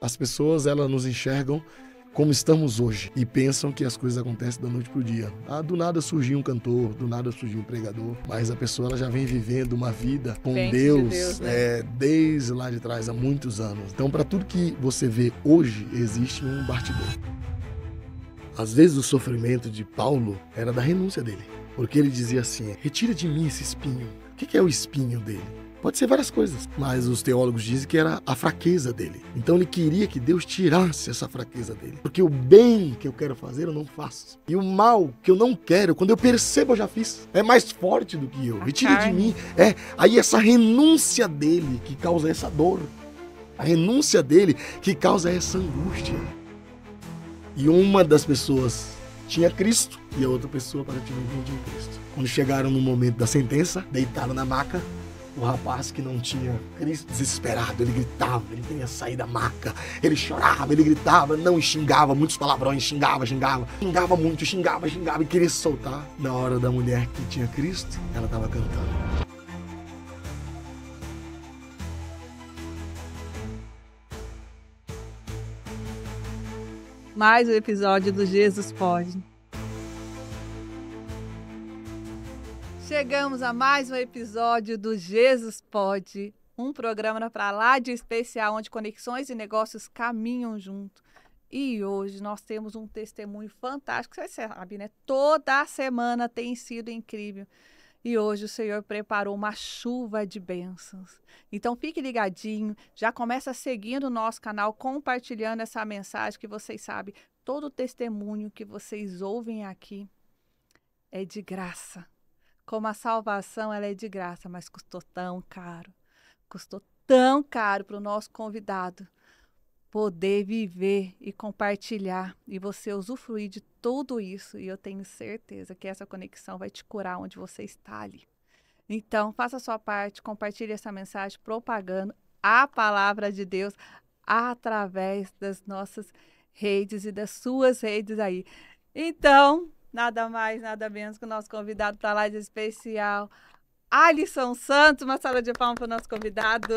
As pessoas, elas nos enxergam como estamos hoje e pensam que as coisas acontecem da noite pro dia. Do nada surgiu um cantor, do nada surgiu um pregador, mas a pessoa ela já vem vivendo uma vida com Deus, né? Desde lá de trás, há muitos anos. Então, para tudo que você vê hoje, existe um bastidor. Às vezes o sofrimento de Paulo era da renúncia dele, porque ele dizia assim: retira de mim esse espinho. O que é o espinho dele? Pode ser várias coisas, mas os teólogos dizem que era a fraqueza dele. Então ele queria que Deus tirasse essa fraqueza dele. Porque o bem que eu quero fazer, eu não faço. E o mal que eu não quero, quando eu percebo, eu já fiz. É mais forte do que eu. Retira de mim. Aí essa renúncia dele que causa essa dor. A renúncia dele que causa essa angústia. E uma das pessoas tinha Cristo e a outra pessoa aparentemente não tinha Cristo. Quando chegaram no momento da sentença, deitaram na maca. O rapaz que não tinha Cristo, desesperado, ele gritava, ele queria sair da maca, ele chorava, ele gritava, não, xingava, muitos palavrões, xingava muito, xingava e queria se soltar. Na hora da mulher que tinha Cristo, ela estava cantando. Mais um episódio do Jesus Pode. Chegamos a mais um episódio do Jesus Pode, um programa para lá de especial, onde conexões e negócios caminham junto. E hoje nós temos um testemunho fantástico, você sabe, né? Toda semana tem sido incrível. E hoje o Senhor preparou uma chuva de bênçãos. Então fique ligadinho, já começa seguindo o nosso canal, compartilhando essa mensagem que vocês sabem. Todo testemunho que vocês ouvem aqui é de graça. Como a salvação, ela é de graça, mas custou tão caro para o nosso convidado poder viver e compartilhar e você usufruir de tudo isso. E eu tenho certeza que essa conexão vai te curar onde você está ali. Então, faça a sua parte, compartilhe essa mensagem, propagando a palavra de Deus através das nossas redes e das suas redes aí. Então, nada mais, nada menos que o nosso convidado para lá de especial, Alisson Santos. Uma salva de palmas para o nosso convidado.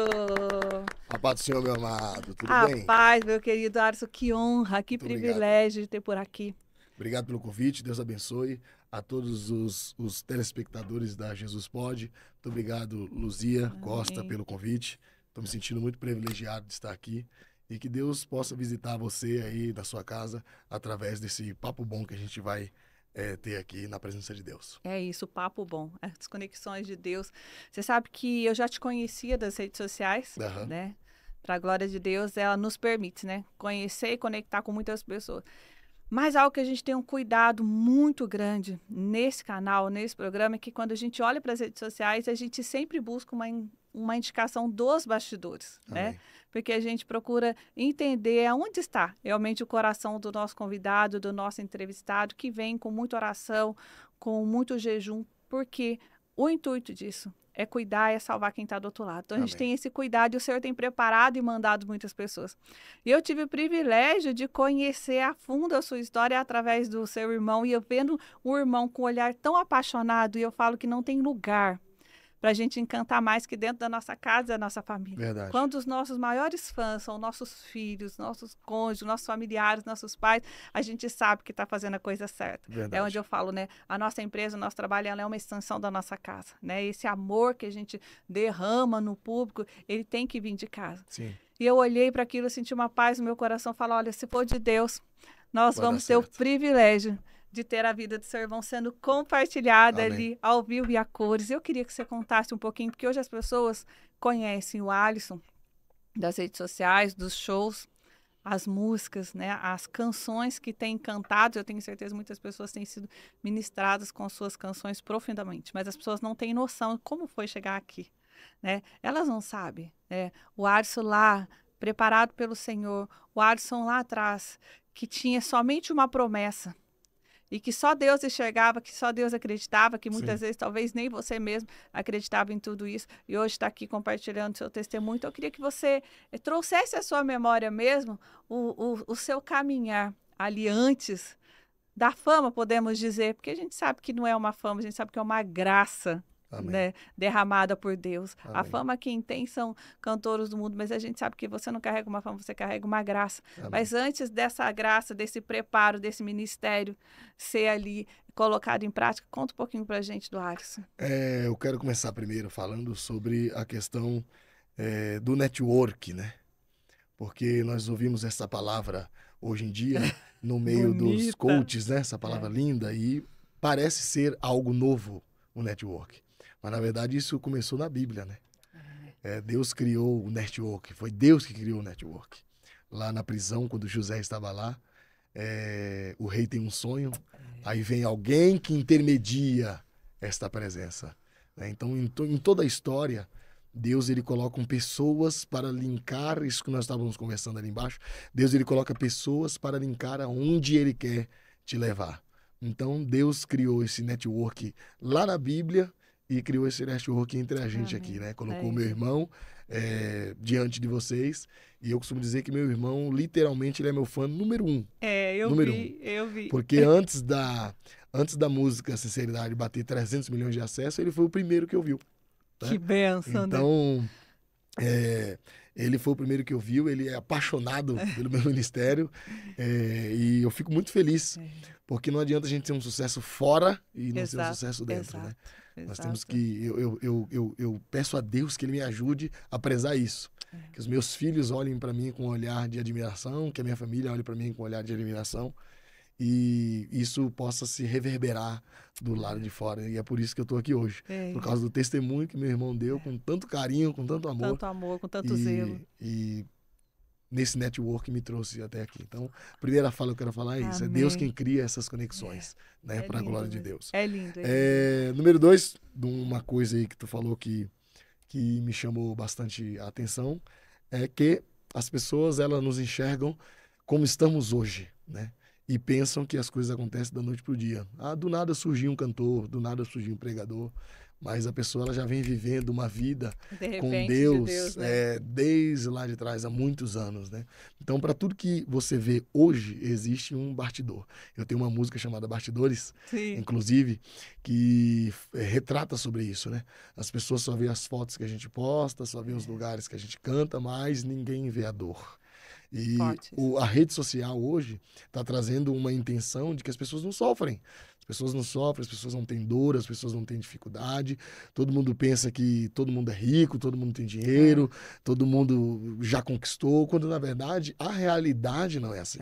A paz do Senhor, meu amado, tudo bem? A paz, meu querido Alisson, que honra, que privilégio de ter por aqui. Obrigado pelo convite, Deus abençoe a todos os telespectadores da Jesus Pode. Muito obrigado, Luzia Costa, pelo convite. Estou me sentindo muito privilegiado de estar aqui. E que Deus possa visitar você aí da sua casa através desse papo bom que a gente vai ter aqui na presença de Deus. É isso, papo bom, as conexões de Deus. Você sabe que eu já te conhecia das redes sociais, né? Para a glória de Deus, ela nos permite, né? Conhecer e conectar com muitas pessoas. Mas algo que a gente tem um cuidado muito grande nesse canal, nesse programa, é que quando a gente olha para as redes sociais, a gente sempre busca uma indicação dos bastidores, né? Porque a gente procura entender aonde está realmente o coração do nosso convidado, do nosso entrevistado, que vem com muita oração, com muito jejum, porque o intuito disso é cuidar e é salvar quem está do outro lado. Então, a gente tem esse cuidado e o Senhor tem preparado e mandado muitas pessoas. E eu tive o privilégio de conhecer a fundo a sua história através do seu irmão, e eu vendo o irmão com um olhar tão apaixonado, e eu falo que não tem lugar para a gente encantar mais que dentro da nossa casa e da nossa família. Verdade. Quando os nossos maiores fãs são nossos filhos, nossos cônjuges, nossos familiares, nossos pais, a gente sabe que está fazendo a coisa certa. Verdade. É onde eu falo, né? A nossa empresa, o nosso trabalho, ela é uma extensão da nossa casa, né? Esse amor que a gente derrama no público, ele tem que vir de casa. Sim. E eu olhei para aquilo, eu senti uma paz no meu coração, falar, olha, se for de Deus, nós vamos ter o privilégio de ter a vida do seu irmão sendo compartilhada ali ao vivo e a cores. Eu queria que você contasse um pouquinho, porque hoje as pessoas conhecem o Alisson das redes sociais, dos shows, as músicas, né, as canções que têm cantado. Eu tenho certeza que muitas pessoas têm sido ministradas com suas canções profundamente, mas as pessoas não têm noção de como foi chegar aqui, né? Elas não sabem, né? O Alisson lá, preparado pelo Senhor, o Alisson lá atrás, que tinha somente uma promessa, e que só Deus enxergava, que só Deus acreditava, que muitas vezes talvez nem você mesmo acreditava em tudo isso, e hoje está aqui compartilhando seu testemunho. Então eu queria que você trouxesse à sua memória mesmo o seu caminhar ali antes da fama, podemos dizer, porque a gente sabe que não é uma fama, a gente sabe que é uma graça né, derramada por Deus. Amém. A fama quem tem são cantores do mundo, mas a gente sabe que você não carrega uma fama, você carrega uma graça. Amém. Mas antes dessa graça, desse preparo, desse ministério ser ali colocado em prática, conta um pouquinho pra gente do Alisson. Eu quero começar primeiro falando sobre a questão do network, né? Porque nós ouvimos essa palavra hoje em dia no meio dos coaches, né? Essa palavra linda, e parece ser algo novo, o network. Mas, na verdade, isso começou na Bíblia, né? Deus criou o network, foi Deus que criou o network. Lá na prisão, quando José estava lá, o rei tem um sonho, aí vem alguém que intermedia esta presença. Né? Então, em toda a história, Deus ele coloca pessoas para linkar isso que nós estávamos conversando ali embaixo. Deus ele coloca pessoas para linkar aonde ele quer te levar. Então Deus criou esse network lá na Bíblia e criou esse network entre a gente aqui, né? Colocou meu irmão diante de vocês, e eu costumo dizer que meu irmão literalmente ele é meu fã número 1. Eu vi. Porque antes da música Sinceridade bater 300 milhões de acessos, ele foi o primeiro que ouviu. Que bênção, então, ele foi o primeiro que ouviu, ele é apaixonado pelo meu ministério, e eu fico muito feliz, porque não adianta a gente ter um sucesso fora e não ter um sucesso dentro, né? Nós temos que, eu peço a Deus que ele me ajude a prezar isso, que os meus filhos olhem para mim com um olhar de admiração, que a minha família olhe para mim com um olhar de admiração, e isso possa se reverberar do lado de fora. E é por isso que eu estou aqui hoje. Por causa do testemunho que meu irmão deu com tanto carinho, com tanto amor. Tanto amor, com tanto zelo. E nesse network me trouxe até aqui. Então, a primeira fala que eu quero falar é isso. Amém. É Deus quem cria essas conexões, né? Para a glória de Deus. É lindo. Número 2, uma coisa aí que tu falou que me chamou bastante a atenção, é que as pessoas, elas nos enxergam como estamos hoje, né? E pensam que as coisas acontecem da noite para o dia. Do nada surgiu um cantor, do nada surgiu um pregador, mas a pessoa ela já vem vivendo uma vida com Deus, né? Desde lá de trás, há muitos anos, né? Então, para tudo que você vê hoje, existe um bastidor. Eu tenho uma música chamada Bastidores, inclusive, que retrata sobre isso, né? As pessoas só vê as fotos que a gente posta, só vê os lugares que a gente canta, mas ninguém vê a dor. E a rede social hoje está trazendo uma intenção de que as pessoas não sofrem. As pessoas não sofrem, as pessoas não têm dor, as pessoas não têm dificuldade. Todo mundo pensa que todo mundo é rico, todo mundo tem dinheiro, todo mundo já conquistou, quando na verdade a realidade não é assim.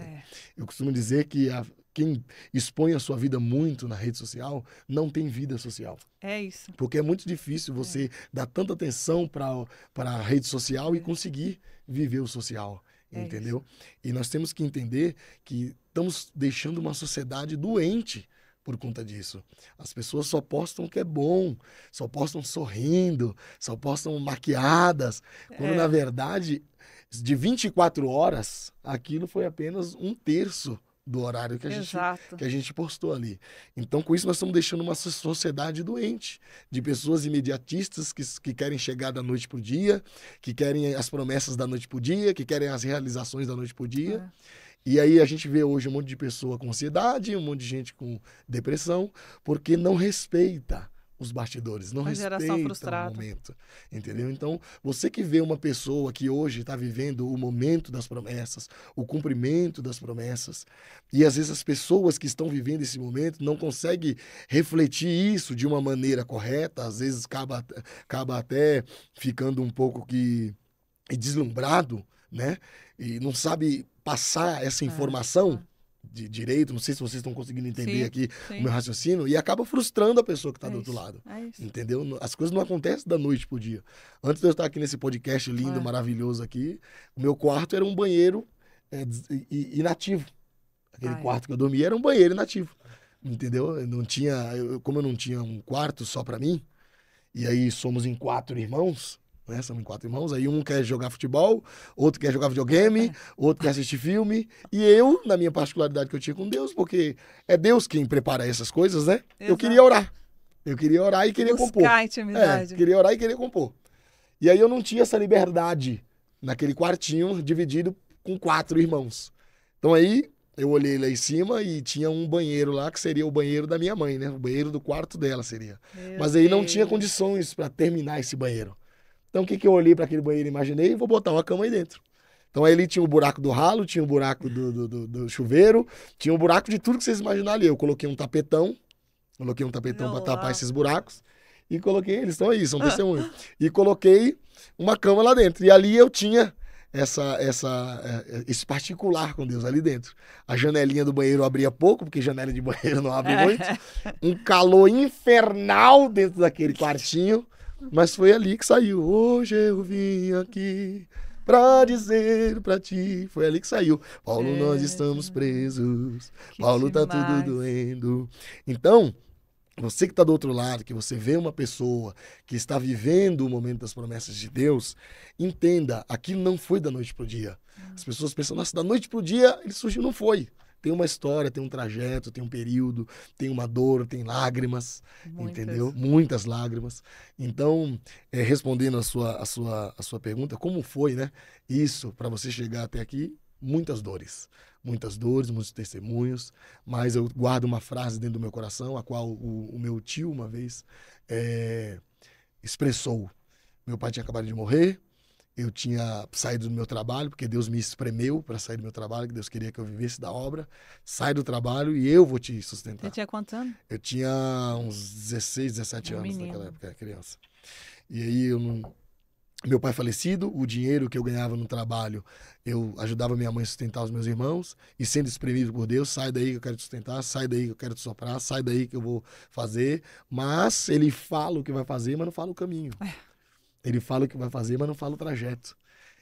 Eu costumo dizer que quem expõe a sua vida muito na rede social não tem vida social. É isso. Porque é muito difícil você dar tanta atenção para a rede social e conseguir viver o social. Entendeu? E nós temos que entender que estamos deixando uma sociedade doente por conta disso. As pessoas só postam o que é bom, só postam sorrindo, só postam maquiadas, quando na verdade, de 24 horas, aquilo foi apenas 1/3 do horário que a gente postou ali. Então, com isso, nós estamos deixando uma sociedade doente, de pessoas imediatistas que querem chegar da noite para o dia, que querem as promessas da noite para o dia, que querem as realizações da noite para o dia. E aí a gente vê hoje um monte de pessoa com ansiedade, um monte de gente com depressão, porque não respeita os bastidores, não respeita o momento, entendeu? Então, você que vê uma pessoa que hoje está vivendo o momento das promessas, o cumprimento das promessas, e às vezes as pessoas que estão vivendo esse momento não conseguem refletir isso de uma maneira correta, às vezes acaba até ficando um pouco deslumbrado, né? E não sabe passar essa informação de direito, não sei se vocês estão conseguindo entender aqui o meu raciocínio, e acaba frustrando a pessoa que está do outro lado, entendeu? As coisas não acontecem da noite pro dia. Antes de eu estar aqui nesse podcast lindo, maravilhoso aqui, o meu quarto era um banheiro inativo. Aquele quarto que eu dormia era um banheiro inativo, entendeu? Como eu não tinha um quarto só para mim, e aí somos em 4 irmãos, né? Somos em 4 irmãos, aí um quer jogar futebol, outro quer jogar videogame, outro quer assistir filme, e eu, na minha particularidade que eu tinha com Deus, porque é Deus quem prepara essas coisas, né? Eu queria orar. Eu queria orar e queria compor. Buscar intimidade. Queria orar e queria compor. E aí eu não tinha essa liberdade naquele quartinho dividido com 4 irmãos. Então aí eu olhei lá em cima e tinha um banheiro lá, que seria o banheiro da minha mãe, né? O banheiro do quarto dela seria. Mas aí não tinha condições para terminar esse banheiro. Então, o que eu olhei para aquele banheiro e imaginei? Vou botar uma cama aí dentro. Então, aí ali tinha o buraco do ralo, tinha o buraco do chuveiro, tinha o buraco de tudo que vocês imaginarem ali. Eu coloquei um tapetão para tapar esses buracos e coloquei, eles estão aí, são testemunhos. E coloquei uma cama lá dentro. E ali eu tinha esse particular com Deus ali dentro. A janelinha do banheiro abria pouco, porque janela de banheiro não abre muito. Um calor infernal dentro daquele quartinho. Mas foi ali que saiu. Hoje eu vim aqui pra dizer pra ti. Foi ali que saiu. Paulo, nós estamos presos. Paulo, tá tudo doendo. Então, você que está do outro lado, que você vê uma pessoa que está vivendo o momento das promessas de Deus, entenda, aquilo não foi da noite pro dia. As pessoas pensam, nossa, da noite pro dia ele surgiu, não foi. Tem uma história, tem um trajeto, tem um período, tem uma dor, tem lágrimas, entendeu? Muitas lágrimas. Então, respondendo a sua pergunta, como foi, né? Isso, para você chegar até aqui, muitas dores, muitos testemunhos, mas eu guardo uma frase dentro do meu coração, a qual o meu tio uma vez expressou. Meu pai tinha acabado de morrer, eu tinha saído do meu trabalho, porque Deus me espremeu para sair do meu trabalho, que Deus queria que eu vivesse da obra. Sai do trabalho e eu vou te sustentar. Você tinha quantos anos? Eu tinha uns 16, 17 anos naquela época, criança. E aí meu pai falecido, o dinheiro que eu ganhava no trabalho, eu ajudava minha mãe a sustentar os meus irmãos, e sendo espremido por Deus, sai daí que eu quero te sustentar, sai daí que eu quero te soprar, sai daí que eu vou fazer. Mas ele fala o que vai fazer, mas não fala o caminho. Ele fala o que vai fazer, mas não fala o trajeto.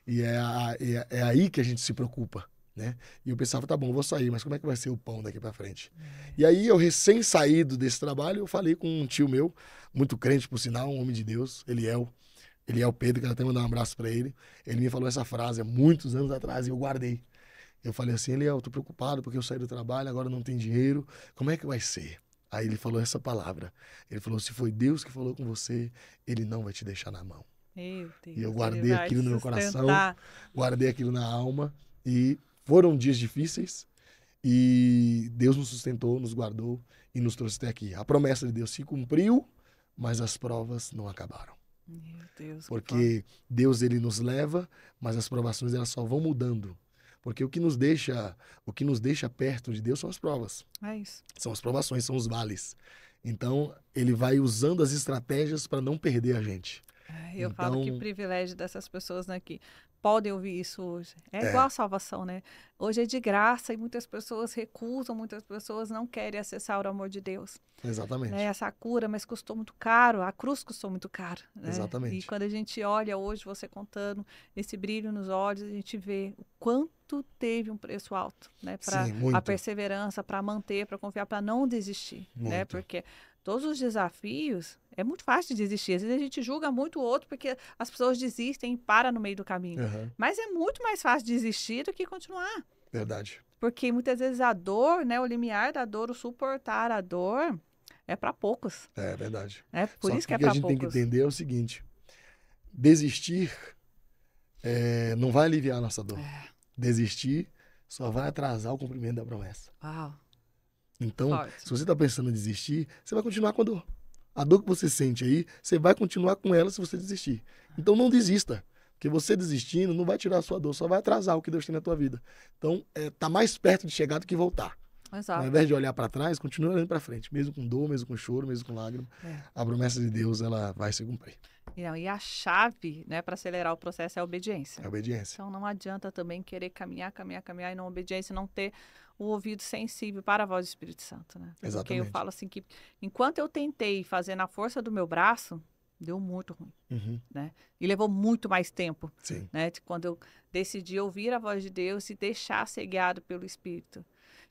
E é aí que a gente se preocupa, né? E eu pensava, tá bom, vou sair, mas como é que vai ser o pão daqui pra frente? E aí, eu recém-saído desse trabalho, eu falei com um tio meu, muito crente, por sinal, um homem de Deus, Eliel Pedro, quero até mandar um abraço pra ele. Ele me falou essa frase há muitos anos atrás e eu guardei. Eu falei assim, Eliel, eu tô preocupado porque eu saí do trabalho, agora não tem dinheiro, como é que vai ser? Aí ele falou essa palavra. Ele falou, se foi Deus que falou com você, ele não vai te deixar na mão. Meu Deus, e eu guardei aquilo no meu coração, guardei aquilo na alma. E foram dias difíceis. E Deus nos sustentou, nos guardou e nos trouxe até aqui. A promessa de Deus se cumpriu, mas as provas não acabaram. Meu Deus. Porque Deus, ele nos leva, mas as provações elas só vão mudando. Porque o que nos deixa perto de Deus são as provas. É isso. São as provações, são os vales. Então, ele vai usando as estratégias para não perder a gente. Eu falo que privilégio dessas pessoas, né, que podem ouvir isso hoje. É igual a salvação, né? Hoje é de graça e muitas pessoas recusam, muitas pessoas não querem acessar o amor de Deus. Exatamente. Né? Essa cura, mas custou muito caro, a cruz custou muito caro. Né? Exatamente. E quando a gente olha hoje, você contando esse brilho nos olhos, a gente vê o quanto teve um preço alto, né? Para a perseverança, para manter, para confiar, para não desistir, né? Porque todos os desafios, é muito fácil de desistir. Às vezes a gente julga muito o outro porque as pessoas desistem e param no meio do caminho. Mas é muito mais fácil desistir do que continuar. Verdade. Porque muitas vezes a dor, né, o limiar da dor, o suportar a dor, é para poucos. É verdade. É por isso que é para poucos. O que a gente tem que entender é o seguinte: desistir não vai aliviar a nossa dor. Desistir só vai atrasar o cumprimento da promessa. Uau. Então, se você está pensando em desistir, você vai continuar com a dor. A dor que você sente aí, você vai continuar com ela se você desistir. Então, não desista. Porque você desistindo não vai tirar a sua dor, só vai atrasar o que Deus tem na tua vida. Então, tá mais perto de chegar do que voltar. Exato. Ao invés de olhar para trás, continua olhando para frente. Mesmo com dor, mesmo com choro, mesmo com lágrima. A promessa de Deus, ela vai se cumprir. E a chave, né, para acelerar o processo é a obediência. É a obediência. Então, não adianta também querer caminhar e não obediência, não ter o ouvido sensível para a voz do Espírito Santo, né? Exatamente. Porque eu falo assim que, enquanto eu tentei fazer na força do meu braço, deu muito ruim, né? E levou muito mais tempo, né? Quando eu decidi ouvir a voz de Deus e deixar ser guiado pelo Espírito.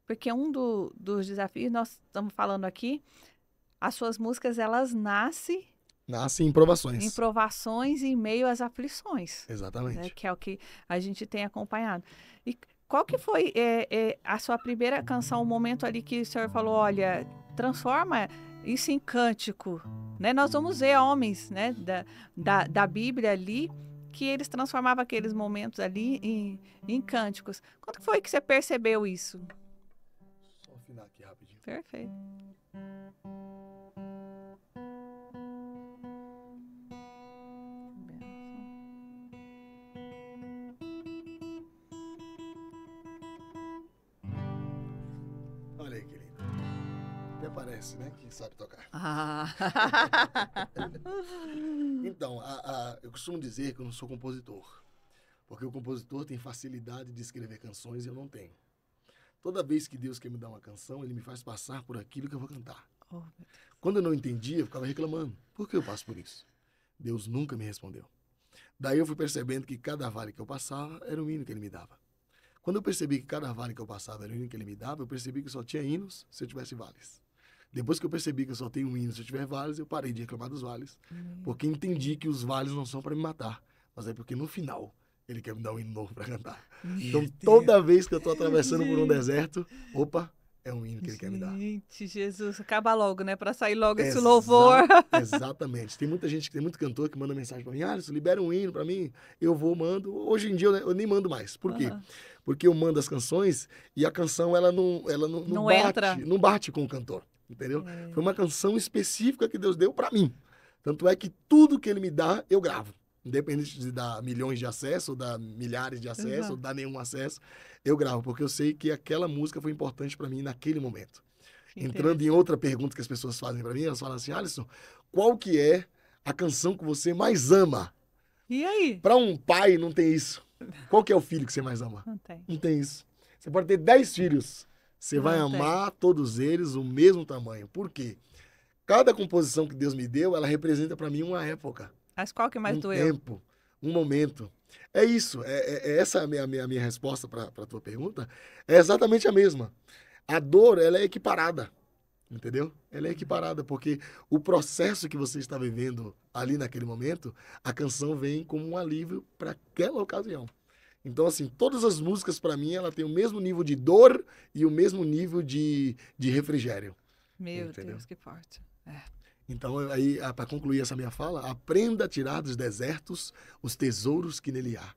Porque um dos desafios, nós estamos falando aqui, as suas músicas, elas nascem em provações. Em provações e em meio às aflições. Exatamente. Né? Que é o que a gente tem acompanhado. E qual que foi a sua primeira canção, o momento ali que o senhor falou, olha, transforma isso em cântico, né? Nós vamos ver homens, né, da Bíblia ali, que eles transformavam aqueles momentos ali em cânticos. Quando foi que você percebeu isso? terminar aqui rapidinho. Perfeito. Olha aí, querido. Até parece, né, que sabe tocar. Ah. Então, eu costumo dizer que eu não sou compositor. Porque o compositor tem facilidade de escrever canções e eu não tenho. Toda vez que Deus quer me dar uma canção, Ele me faz passar por aquilo que eu vou cantar. Oh, Quando eu não entendia, eu ficava reclamando. Por que eu passo por isso? Deus nunca me respondeu. Daí eu fui percebendo que cada vale que eu passava era um hino que Ele me dava. Quando eu percebi que cada vale que eu passava era um hino que Ele me dava, eu percebi que só tinha hinos se eu tivesse vales. Depois que eu percebi que eu só tenho um hino se eu tiver vales, eu parei de reclamar dos vales. Porque entendi que os vales não são para me matar, mas é porque no final Ele quer me dar um hino novo para cantar. Então toda vez que eu estou atravessando por um deserto, opa, é um hino que Ele quer me dar. Gente, Jesus, acaba logo, né? Para sair logo esse louvor. Exatamente. Tem muita gente, tem muito cantor que manda mensagem para mim, Alisson, libera um hino para mim. Eu vou, mando. Hoje em dia eu nem mando mais. Por quê? Porque eu mando as canções e a canção ela não bate com o cantor. Entendeu? Foi uma canção específica que Deus deu para mim. Tanto é que tudo que Ele me dá, eu gravo. Independente de dar milhões de acessos, ou dar milhares de acessos, ou dar nenhum acesso, eu gravo, porque eu sei que aquela música foi importante para mim naquele momento. Entrando em outra pergunta que as pessoas fazem para mim, elas falam assim, Alisson, qual que é a canção que você mais ama? E aí? Para um pai não tem isso. Qual que é o filho que você mais ama? Não tem. Não tem isso. Você pode ter 10 filhos. Você vai amar todos eles o mesmo tamanho. Por quê? Cada composição que Deus me deu, ela representa para mim uma época. Mas qual que mais doeu? Um tempo, um momento. É isso. Essa a minha resposta para a tua pergunta. É exatamente a mesma. A dor, ela é equiparada. Entendeu? Ela é equiparada, porque o processo que você está vivendo ali naquele momento, a canção vem como um alívio para aquela ocasião. Então, assim, todas as músicas, para mim, ela tem o mesmo nível de dor e o mesmo nível de refrigério. Meu Deus, que forte. Então, aí, para concluir essa minha fala, aprenda a tirar dos desertos os tesouros que nele há.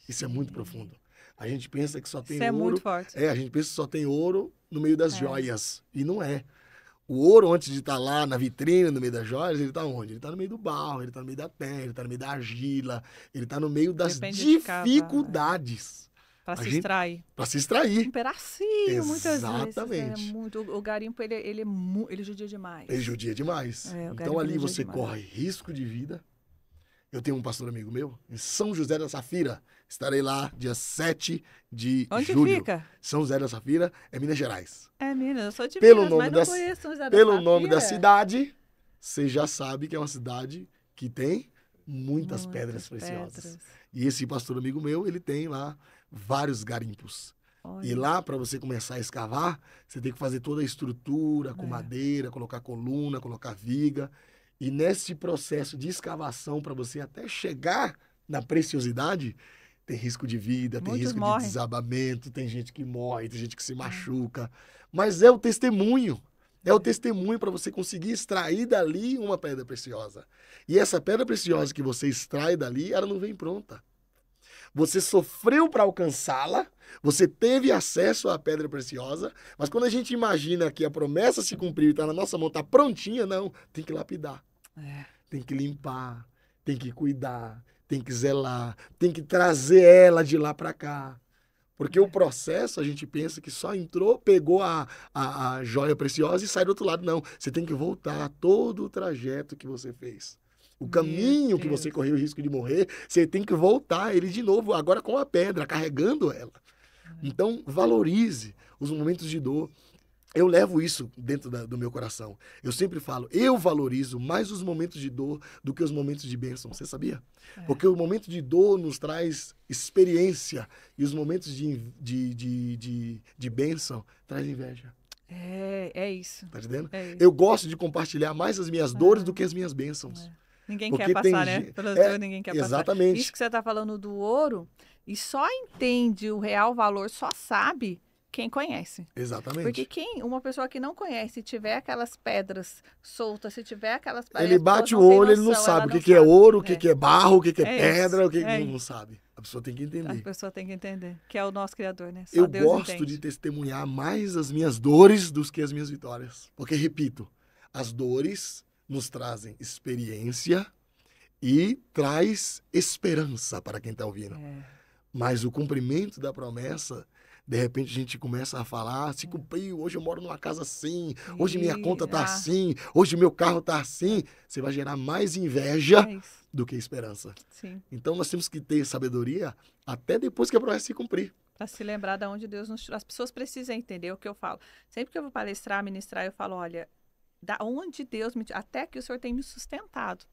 Isso é muito profundo. A gente pensa que só tem ouro. Isso é muito forte. A gente pensa que só tem ouro no meio das joias. E não é. O ouro, antes de estar lá na vitrine, no meio das joias, ele está onde? Ele está no meio do barro, ele está no meio da terra, ele está no meio da argila, ele está no meio das dificuldades. Para se extrair. Para se extrair. Um pedacinho, muitas vezes. Exatamente. O garimpo, ele judia demais. Ele judia demais. Então ali você corre risco de vida. Eu tenho um pastor amigo meu, em São José da Safira. Estarei lá dia 7 de julho. Onde fica? São José da Safira, é Minas Gerais. É Minas, eu sou de Minas, mas não conheço São José da Safira. Pelo nome da cidade, você já sabe que é uma cidade que tem muitas pedras preciosas. E esse pastor amigo meu, ele tem lá vários garimpos. Olha. E lá, para você começar a escavar, você tem que fazer toda a estrutura com madeira, colocar coluna, colocar viga. E nesse processo de escavação, para você até chegar na preciosidade, tem risco de vida, tem risco de desabamento, tem gente que morre, tem gente que se machuca. Mas é o testemunho. É o testemunho para você conseguir extrair dali uma pedra preciosa. E essa pedra preciosa que você extrai dali, ela não vem pronta. Você sofreu para alcançá-la, você teve acesso à pedra preciosa, mas quando a gente imagina que a promessa se cumpriu e está na nossa mão, está prontinha, não, tem que lapidar. Tem que limpar, tem que cuidar, tem que zelar, tem que trazer ela de lá para cá. Porque o processo, a gente pensa que só entrou, pegou a joia preciosa e sai do outro lado. Não, você tem que voltar todo o trajeto que você fez. O caminho que você correu o risco de morrer, você tem que voltar ele de novo, agora com a pedra, carregando ela. Então, valorize os momentos de dor. Eu levo isso dentro do meu coração. Eu sempre falo, eu valorizo mais os momentos de dor do que os momentos de bênção. Você sabia? Porque o momento de dor nos traz experiência e os momentos de bênção traz inveja. É isso. Tá entendendo? Eu gosto de compartilhar mais as minhas dores do que as minhas bênçãos. Ninguém quer passar, né? Pela dor, ninguém quer passar. Exatamente. Isso que você está falando do ouro, e só entende o real valor, só sabe quem conhece. Exatamente. Porque uma pessoa que não conhece, se tiver aquelas pedras soltas, se tiver aquelas Ele bate o olho, ele não sabe o que é ouro, o que é barro, o que é pedra, o que não sabe. A pessoa tem que entender. A pessoa tem que entender, que é o nosso Criador, né? Só Eu Deus gosto entende. de testemunhar mais as minhas dores do que as minhas vitórias. Porque, repito, as dores nos trazem experiência e traz esperança para quem está ouvindo. Mas o cumprimento da promessa, de repente a gente começa a falar, se cumpriu, hoje eu moro numa casa assim, hoje minha conta tá assim, hoje meu carro tá assim. Você vai gerar mais inveja do que esperança. Sim. Então nós temos que ter sabedoria até depois que a promessa se cumprir. Para se lembrar de onde Deus nos tirou. As pessoas precisam entender o que eu falo. Sempre que eu vou palestrar, ministrar, eu falo, olha, da onde Deus me tirou, até que o Senhor tem me sustentado.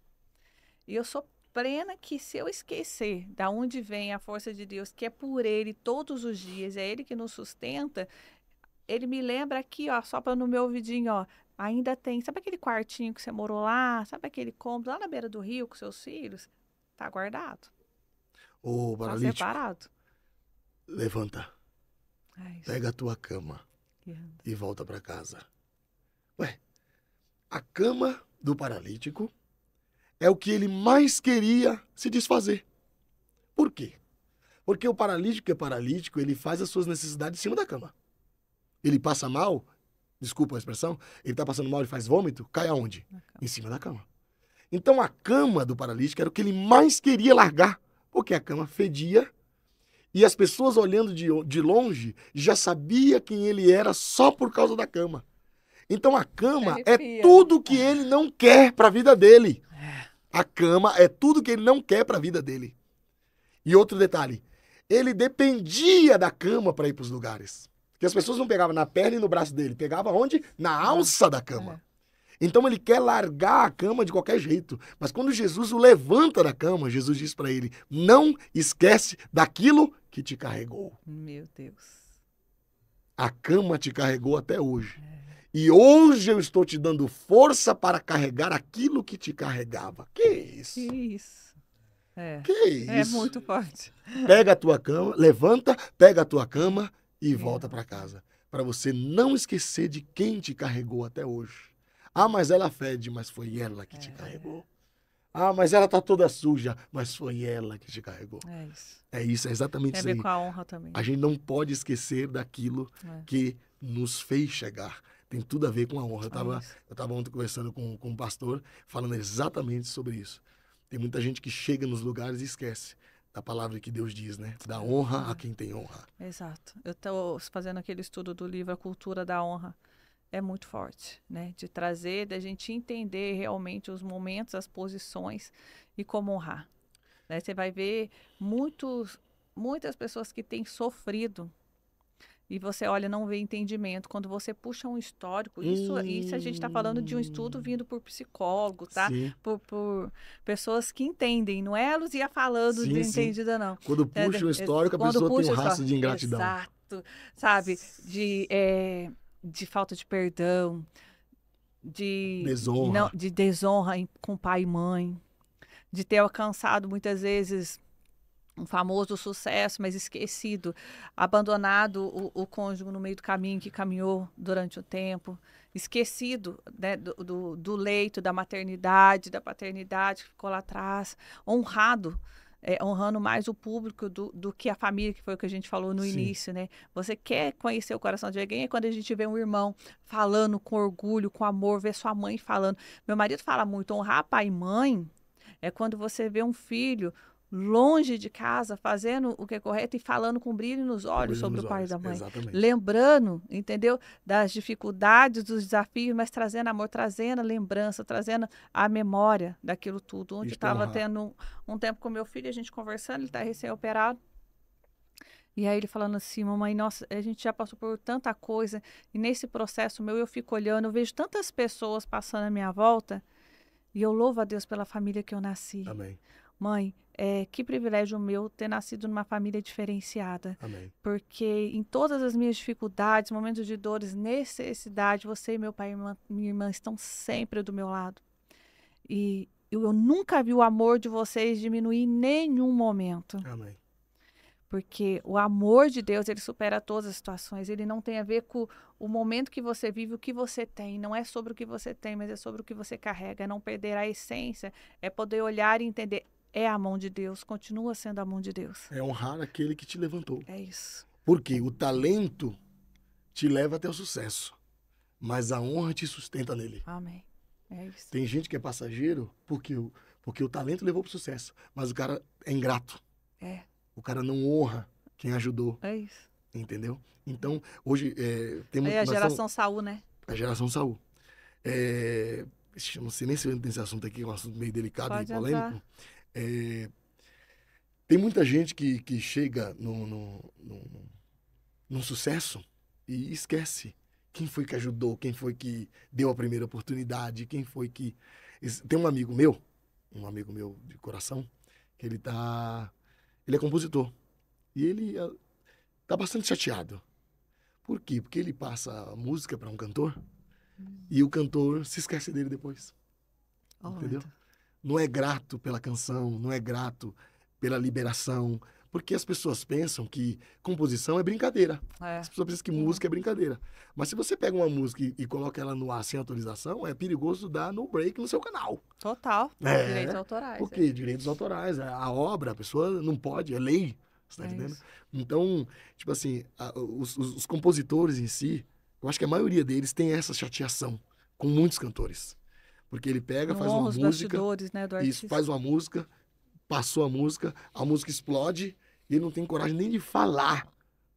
E eu sou plena que se eu esquecer da onde vem a força de Deus, que é por Ele todos os dias, é Ele que nos sustenta, Ele me lembra aqui, ó, só para no meu ouvidinho, ó, ainda tem, sabe aquele quartinho que você morou lá, sabe aquele cômodo lá na beira do rio com seus filhos? Tá guardado. Ô, paralítico, tá separado. Levanta, pega a tua cama e volta para casa. Ué, a cama do paralítico é o que ele mais queria se desfazer. Por quê? Porque o paralítico que é paralítico, ele faz as suas necessidades em cima da cama. Ele passa mal, desculpa a expressão, ele tá passando mal, ele faz vômito, cai aonde? Em cima da cama. Então a cama do paralítico era o que ele mais queria largar, porque a cama fedia e as pessoas olhando de longe já sabiam quem ele era só por causa da cama. Então a cama é tudo que ele não quer para a vida dele. A cama é tudo que ele não quer para a vida dele. E outro detalhe, ele dependia da cama para ir para os lugares. Porque as pessoas não pegavam na perna e no braço dele, pegavam onde? Na alça da cama. Então ele quer largar a cama de qualquer jeito. Mas quando Jesus o levanta da cama, Jesus diz para ele, não esquece daquilo que te carregou. Meu Deus. A cama te carregou até hoje. E hoje eu estou te dando força para carregar aquilo que te carregava. Que isso? Que isso? Que isso? É muito forte. Pega a tua cama, levanta, pega a tua cama e volta para casa. Para você não esquecer de quem te carregou até hoje. Ah, mas ela fede, mas foi ela que te carregou. Ah, mas ela tá toda suja, mas foi ela que te carregou. É isso, é exatamente isso aí. Tem a ver com a honra também. A gente não pode esquecer daquilo que nos fez chegar. Tem tudo a ver com a honra. Eu estava ontem conversando com um pastor, falando exatamente sobre isso. Tem muita gente que chega nos lugares e esquece da palavra que Deus diz, né? Da honra a quem tem honra. Exato. Eu estou fazendo aquele estudo do livro A Cultura da Honra. É muito forte, né? De trazer, da gente entender realmente os momentos, as posições e como honrar. Né? Você vai ver muitas pessoas que têm sofrido e você olha, não vê entendimento. Quando você puxa um histórico, isso a gente está falando de um estudo vindo por psicólogo, tá? Por pessoas que entendem, não é a Luzia falando de entendida, não. Quando puxa um histórico, a pessoa tem um rastro de ingratidão. Exato, sabe? De falta de perdão, de desonra com pai e mãe, de ter alcançado muitas vezes um famoso sucesso, mas esquecido, abandonado o cônjuge no meio do caminho que caminhou durante o tempo, esquecido, né, do leito, da maternidade, da paternidade que ficou lá atrás, honrando mais o público do que a família, que foi o que a gente falou no início, né? Você quer conhecer o coração de alguém, é quando a gente vê um irmão falando com orgulho, com amor, vê sua mãe falando. Meu marido fala muito, honrar pai e mãe é quando você vê um filho longe de casa, fazendo o que é correto e falando com brilho nos olhos sobre o pai e da mãe. Exatamente. Lembrando, entendeu? Das dificuldades, dos desafios, mas trazendo amor, trazendo a lembrança, trazendo a memória daquilo tudo. Onde eu estava tendo um tempo com meu filho, a gente conversando, ele está recém-operado. E aí ele falando assim, mamãe, nossa, a gente já passou por tanta coisa, e nesse processo meu eu fico olhando, eu vejo tantas pessoas passando à minha volta, e eu louvo a Deus pela família que eu nasci. Amém. Mãe, que privilégio meu ter nascido numa família diferenciada. Amém. Porque em todas as minhas dificuldades, momentos de dores, necessidade, você, meu pai e minha irmã estão sempre do meu lado. E eu nunca vi o amor de vocês diminuir em nenhum momento. Amém. Porque o amor de Deus, ele supera todas as situações. Ele não tem a ver com o momento que você vive, o que você tem. Não é sobre o que você tem, mas é sobre o que você carrega. É não perder a essência, é poder olhar e entender. É a mão de Deus, continua sendo a mão de Deus. É honrar aquele que te levantou. É isso. Porque o talento te leva até o sucesso, mas a honra te sustenta nele. Amém. É isso. Tem gente que é passageiro porque o talento levou pro sucesso, mas o cara é ingrato. É. O cara não honra quem ajudou. É isso. Entendeu? Então, hoje temos... É a geração Saul, né? A geração Saul. Não sei nem se eu entro nesse assunto aqui, é um assunto meio delicado e polêmico. Tem muita gente que chega num sucesso e esquece quem foi que ajudou, quem foi que deu a primeira oportunidade, quem foi que... Tem um amigo meu de coração, que ele é compositor. E ele tá bastante chateado. Por quê? Porque ele passa a música para um cantor e o cantor se esquece dele depois. Entendeu? Não é grato pela canção, não é grato pela liberação, porque as pessoas pensam que composição é brincadeira. As pessoas pensam que música é brincadeira. Mas se você pega uma música e coloca ela no ar sem autorização, é perigoso dar no break no seu canal. Total. Direitos autorais. Por quê? Direitos autorais. A obra, a pessoa não pode, é lei. Você tá entendendo? Isso. Então, tipo assim, os compositores em si, eu acho que a maioria deles tem essa chateação com muitos cantores. Porque ele pega, faz uma música, né, do isso, faz uma música, passou a música explode e ele não tem coragem nem de falar.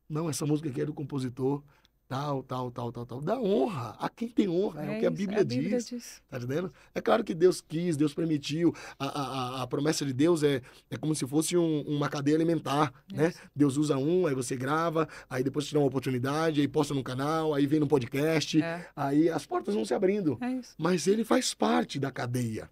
Não, essa música aqui é do compositor, tal. Dá honra a quem tem honra, é o que a Bíblia diz. Tá entendendo? É claro que Deus quis, Deus permitiu. A promessa de Deus é como se fosse uma cadeia alimentar, né? Deus usa aí você grava, aí depois te dá uma oportunidade, aí posta no canal, aí vem no podcast, aí as portas vão se abrindo. Mas ele faz parte da cadeia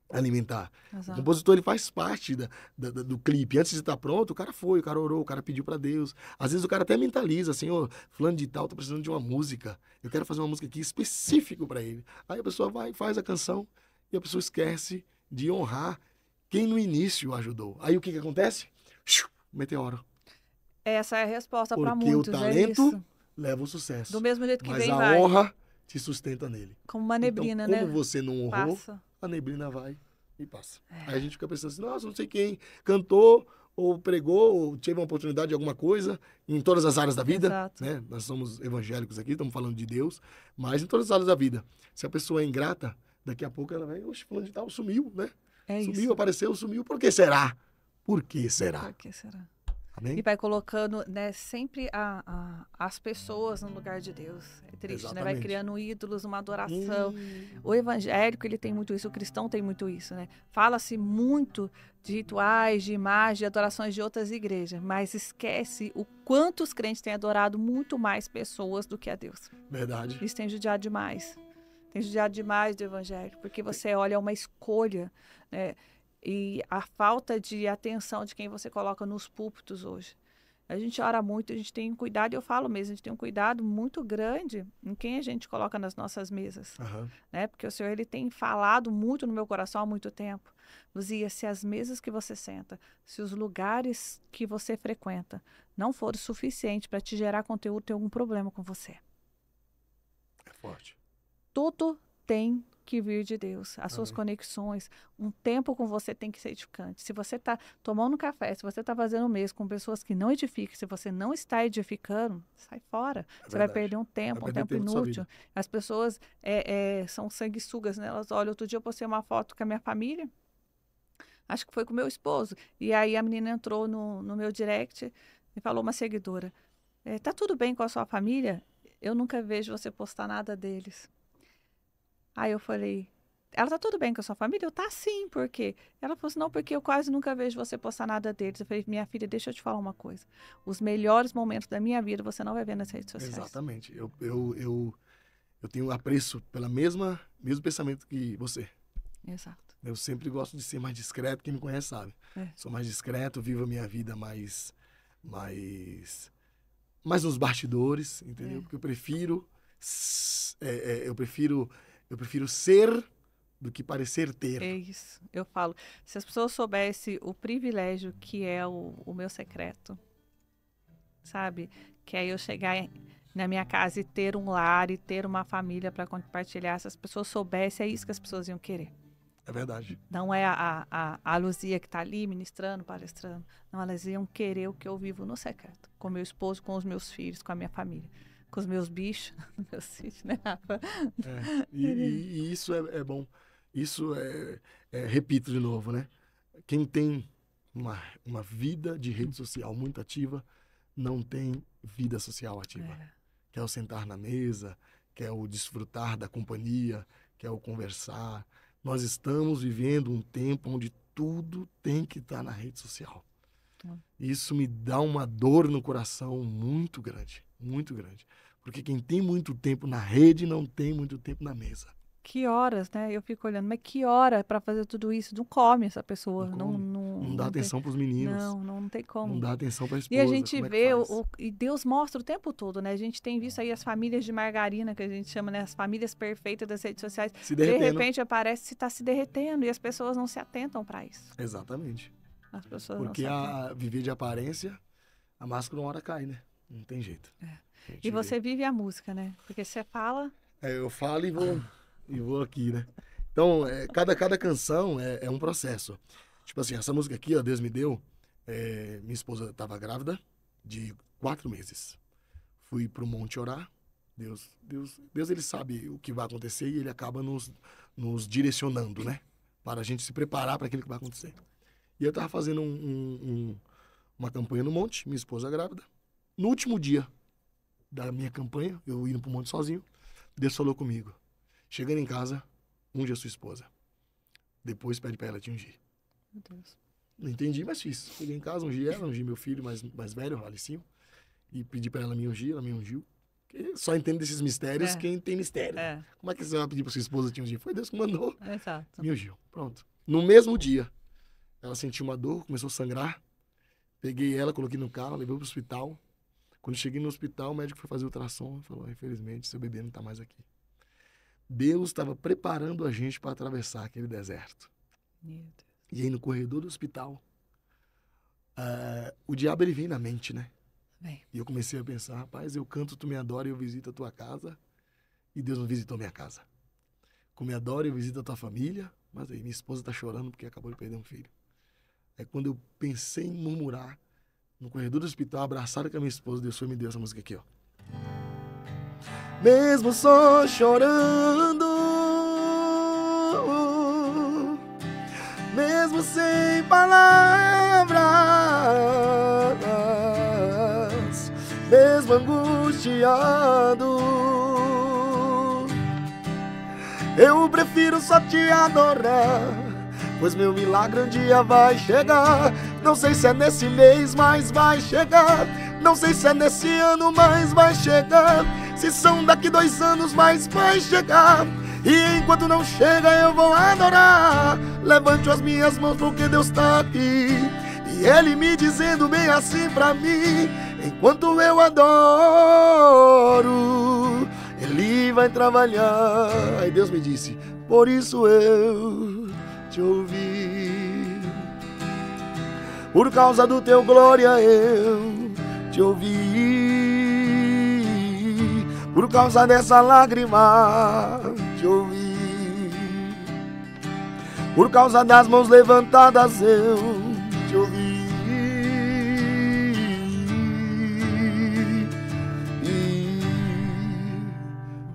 alimentar. Exato. O compositor, ele faz parte do clipe. Antes de estar pronto, o cara orou, o cara pediu pra Deus. Às vezes o cara até mentaliza, assim, fulano de tal, tá precisando de uma música. Eu quero fazer uma música aqui específico pra ele. Aí a pessoa vai, faz a canção e a pessoa esquece de honrar quem no início ajudou. Aí o que acontece? Meteoro. Essa é a resposta pra muitos. Porque o talento leva o sucesso. Do mesmo jeito que mas vem, a honra te sustenta nele. Como uma neblina, então, né? Como você não honrou, a neblina vai e passa. Aí a gente fica pensando assim, nossa, não sei quem cantou, ou pregou, ou teve uma oportunidade de alguma coisa, em todas as áreas da vida, né? Nós somos evangélicos aqui, estamos falando de Deus, mas em todas as áreas da vida. Se a pessoa é ingrata, daqui a pouco ela vai, oxe, fulano de tal sumiu, né? Sumiu, apareceu, sumiu, por que será? Por que será? Por que será? Amém? E vai colocando, né, sempre as pessoas no lugar de Deus. É triste, né? Vai criando ídolos, uma adoração. O evangélico, ele tem muito isso, o cristão tem muito isso, né? Fala-se muito de rituais, de imagens, de adorações de outras igrejas, mas esquece o quanto os crentes têm adorado muito mais pessoas do que a Deus. Verdade. Isso tem judiado demais. Tem judiado demais do evangélico, porque você olha uma escolha, né? E a falta de atenção de quem você coloca nos púlpitos hoje. A gente ora muito, a gente tem um cuidado, eu falo mesmo, a gente tem um cuidado muito grande em quem a gente coloca nas nossas mesas. Né? Porque o Senhor, ele tem falado muito no meu coração há muito tempo. Luzia, se as mesas que você senta, se os lugares que você frequenta não forem suficientes para te gerar conteúdo, tem algum problema com você. É forte. Tudo tem que vir de Deus, as suas conexões, um tempo com você tem que ser edificante. Se você está tomando café, se você está fazendo o mesmo com pessoas que não edificam, se você não está edificando, sai fora. Você vai perder um tempo inútil. As pessoas são sanguessugas, né? Elas olham, outro dia eu postei uma foto com a minha família, acho que foi com o meu esposo, e aí a menina entrou no meu direct e falou, uma seguidora, tá tudo bem com a sua família? Eu nunca vejo você postar nada deles. Aí eu falei, ela tá tudo bem com a sua família? Eu, tá sim, por quê? Ela falou assim, não, porque eu quase nunca vejo você postar nada deles. Eu falei, minha filha, deixa eu te falar uma coisa. Os melhores momentos da minha vida você não vai ver nas redes sociais. Exatamente. Eu tenho apreço pelo mesmo pensamento que você. Exato. Eu sempre gosto de ser mais discreto, quem me conhece sabe. Sou mais discreto, vivo a minha vida mais nos bastidores, entendeu? Porque eu prefiro ser do que parecer ter. É isso. Eu falo, se as pessoas soubessem o privilégio que é o meu secreto, sabe? Que é eu chegar na minha casa e ter um lar e ter uma família para compartilhar. Se as pessoas soubessem, é isso que as pessoas iam querer. É verdade. Não é a Luzia que está ali ministrando, palestrando. Não, elas iam querer o que eu vivo no secreto. Com meu esposo, com os meus filhos, com a minha família. Com os meus bichos, meus sítios, né, Rafa? E isso é bom. Isso repito de novo, né? Quem tem uma vida de rede social muito ativa, não tem vida social ativa. Que é o sentar na mesa, que é o desfrutar da companhia, que é o conversar. Nós estamos vivendo um tempo onde tudo tem que estar na rede social. Isso me dá uma dor no coração muito grande, muito grande. Porque quem tem muito tempo na rede não tem muito tempo na mesa. Que horas, né? Eu fico olhando, mas que hora para fazer tudo isso? Não come essa pessoa. Não dá atenção para os meninos. Não tem como. Não dá atenção para a esposa. E a gente vê, e Deus mostra o tempo todo, né? A gente tem visto aí as famílias de margarina, que a gente chama, né? As famílias perfeitas das redes sociais. Se derretendo. De repente aparece se está se derretendo e as pessoas não se atentam para isso. Exatamente. As pessoas porque não se atentam. Viver de aparência, a máscara uma hora cai, né? Não tem jeito. E você vive a música, né? Porque você fala... eu falo e vou aqui, né? Então, cada canção é um processo. Tipo assim, essa música aqui, ó, Deus me deu, minha esposa estava grávida de 4 meses. Fui pro monte orar. Deus, ele sabe o que vai acontecer e ele acaba nos direcionando, né? Para a gente se preparar para aquilo que vai acontecer. E eu estava fazendo uma campanha no monte, minha esposa grávida. No último dia da minha campanha, eu indo pro monte sozinho, Deus falou comigo. Chegando em casa, unge a sua esposa. Depois pede para ela te ungir. Meu Deus. Não entendi, mas fiz. Cheguei em casa, ungi ela, ungi meu filho mais velho, Alicinho. E pedi para ela me ungir, ela me ungiu. Só entende desses mistérios quem tem mistério. Como é que você vai pedir para sua esposa te ungir? Foi Deus que mandou. Exato. Me ungiu. Pronto. No mesmo dia, ela sentiu uma dor, começou a sangrar. Peguei ela, coloquei no carro, levei para o hospital. Quando cheguei no hospital, o médico foi fazer o ultrassom e falou, infelizmente, seu bebê não está mais aqui. Deus estava preparando a gente para atravessar aquele deserto. Meu Deus. E aí no corredor do hospital, o diabo ele vem na mente, né? Bem. E eu comecei a pensar, rapaz, eu canto, tu me adora e eu visito a tua casa. E Deus não visitou minha casa. Como me adora, eu visito a tua família. Mas aí minha esposa está chorando porque acabou de perder um filho. Aí quando eu pensei em murmurar, no corredor do hospital, abraçado com a minha esposa, Deus foi e me deu essa música aqui, ó. Mesmo só chorando, mesmo sem palavras, mesmo angustiado, eu prefiro só te adorar, pois meu milagre um dia vai chegar. Não sei se é nesse mês, mas vai chegar. Não sei se é nesse ano, mas vai chegar. Se são daqui 2 anos, mas vai chegar. E enquanto não chega, eu vou adorar. Levante as minhas mãos porque Deus tá aqui. E Ele me dizendo bem assim pra mim. Enquanto eu adoro, Ele vai trabalhar. Aí Deus me disse, por isso eu te ouvi. Por causa do teu glória eu te ouvi. Por causa dessa lágrima te ouvi. Por causa das mãos levantadas eu te ouvi.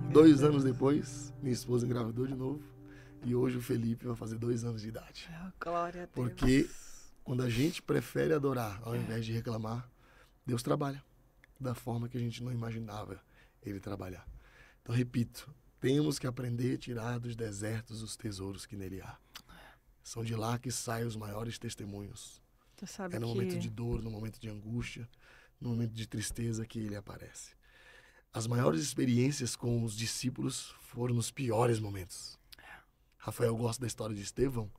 E 2 anos depois, minha esposa engravidou de novo. E hoje o Felipe vai fazer 2 anos de idade. Glória a Deus. Porque quando a gente prefere adorar ao invés de reclamar, Deus trabalha da forma que a gente não imaginava Ele trabalhar. Então, repito, temos que aprender a tirar dos desertos os tesouros que nele há. São de lá que saem os maiores testemunhos. Sabe no momento de dor, no momento de angústia, no momento de tristeza que ele aparece. As maiores experiências com os discípulos foram nos piores momentos. Rafael gosta da história de Estevão.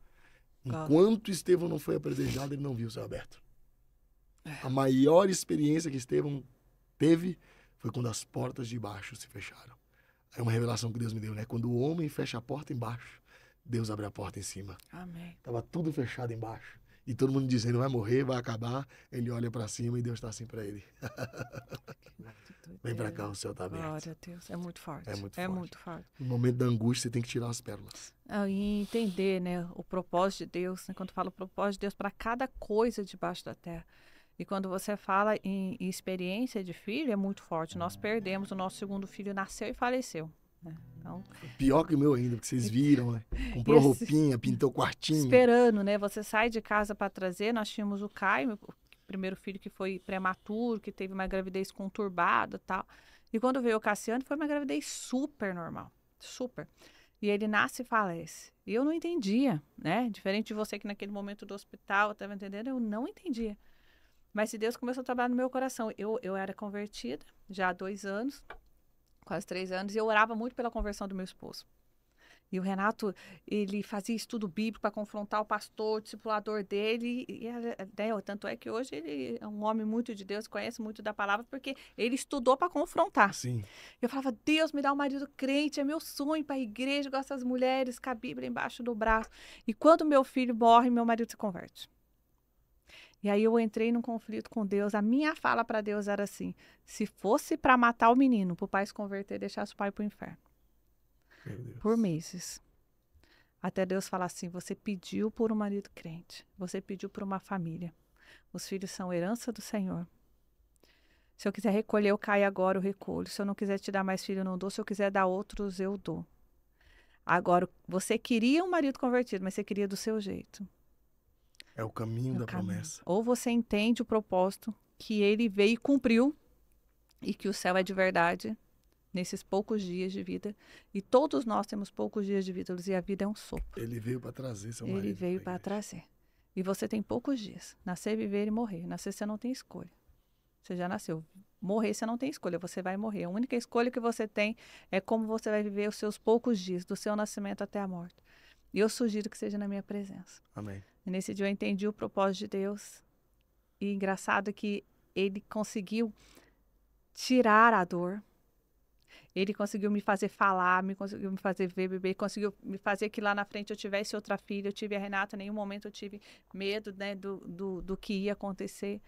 Enquanto Estevão não foi apedrejado, ele não viu o céu aberto. A maior experiência que Estevão teve foi quando as portas de baixo se fecharam. É uma revelação que Deus me deu, né? Quando o homem fecha a porta embaixo, Deus abre a porta em cima. Amém. Estava tudo fechado embaixo. E todo mundo dizendo, vai morrer, vai acabar. Ele olha para cima e Deus está assim para ele. Vem para cá, o céu está aberto. Glória a Deus. É muito forte. É muito É forte. muito forte. No momento da angústia, você tem que tirar as pérolas. E entender, né, o propósito de Deus, né, quando fala o propósito de Deus para cada coisa debaixo da terra. E quando você fala em experiência de filho, é muito forte. Nós perdemos, o nosso segundo filho nasceu e faleceu. Né? Então, pior que o meu ainda, porque vocês viram, né? Comprou roupinha, pintou quartinho. Esperando, né? Você sai de casa para trazer. Nós tínhamos o Caio, o primeiro filho que foi prematuro, que teve uma gravidez conturbada e tal. E quando veio o Cassiano, foi uma gravidez super normal. Super. E ele nasce e falece. E eu não entendia, né? Diferente de você que naquele momento do hospital, estava entendendo? Eu não entendia. Mas se Deus começou a trabalhar no meu coração. Eu era convertida já há 2 anos, quase 3 anos, e eu orava muito pela conversão do meu esposo. E o Renato, ele fazia estudo bíblico para confrontar o pastor, o discipulador dele. Tanto é que hoje ele é um homem muito de Deus, conhece muito da palavra, porque ele estudou para confrontar. Sim. Eu falava, Deus, me dá um marido crente, é meu sonho para a igreja, gosto das mulheres, com a Bíblia embaixo do braço. E quando meu filho morre, meu marido se converte. E aí eu entrei num conflito com Deus. A minha fala para Deus era assim, se fosse para matar o menino, para o pai se converter, deixasse o pai para o inferno. Por meses. Até Deus falar assim, você pediu por um marido crente, você pediu por uma família. Os filhos são herança do Senhor. Se eu quiser recolher o Caio agora, eu recolho. Se eu não quiser te dar mais filho, eu não dou. Se eu quiser dar outros, eu dou. Agora, você queria um marido convertido, mas você queria do seu jeito. É o caminho da promessa. Ou você entende o propósito que ele veio e cumpriu e que o céu é de verdade nesses poucos dias de vida. E todos nós temos poucos dias de vida, e a vida é um sopro. Ele veio para trazer seu marido. Ele veio para trazer. E você tem poucos dias. Nascer, viver e morrer. Nascer, você não tem escolha. Você já nasceu. Morrer, você não tem escolha. Você vai morrer. A única escolha que você tem é como você vai viver os seus poucos dias, do seu nascimento até a morte. E eu sugiro que seja na minha presença. Amém. E nesse dia eu entendi o propósito de Deus. E engraçado que ele conseguiu tirar a dor. Ele conseguiu me fazer falar, conseguiu me fazer ver, beber, conseguiu me fazer que lá na frente eu tivesse outra filha. Eu tive a Renata, em nenhum momento eu tive medo, né, do que ia acontecer.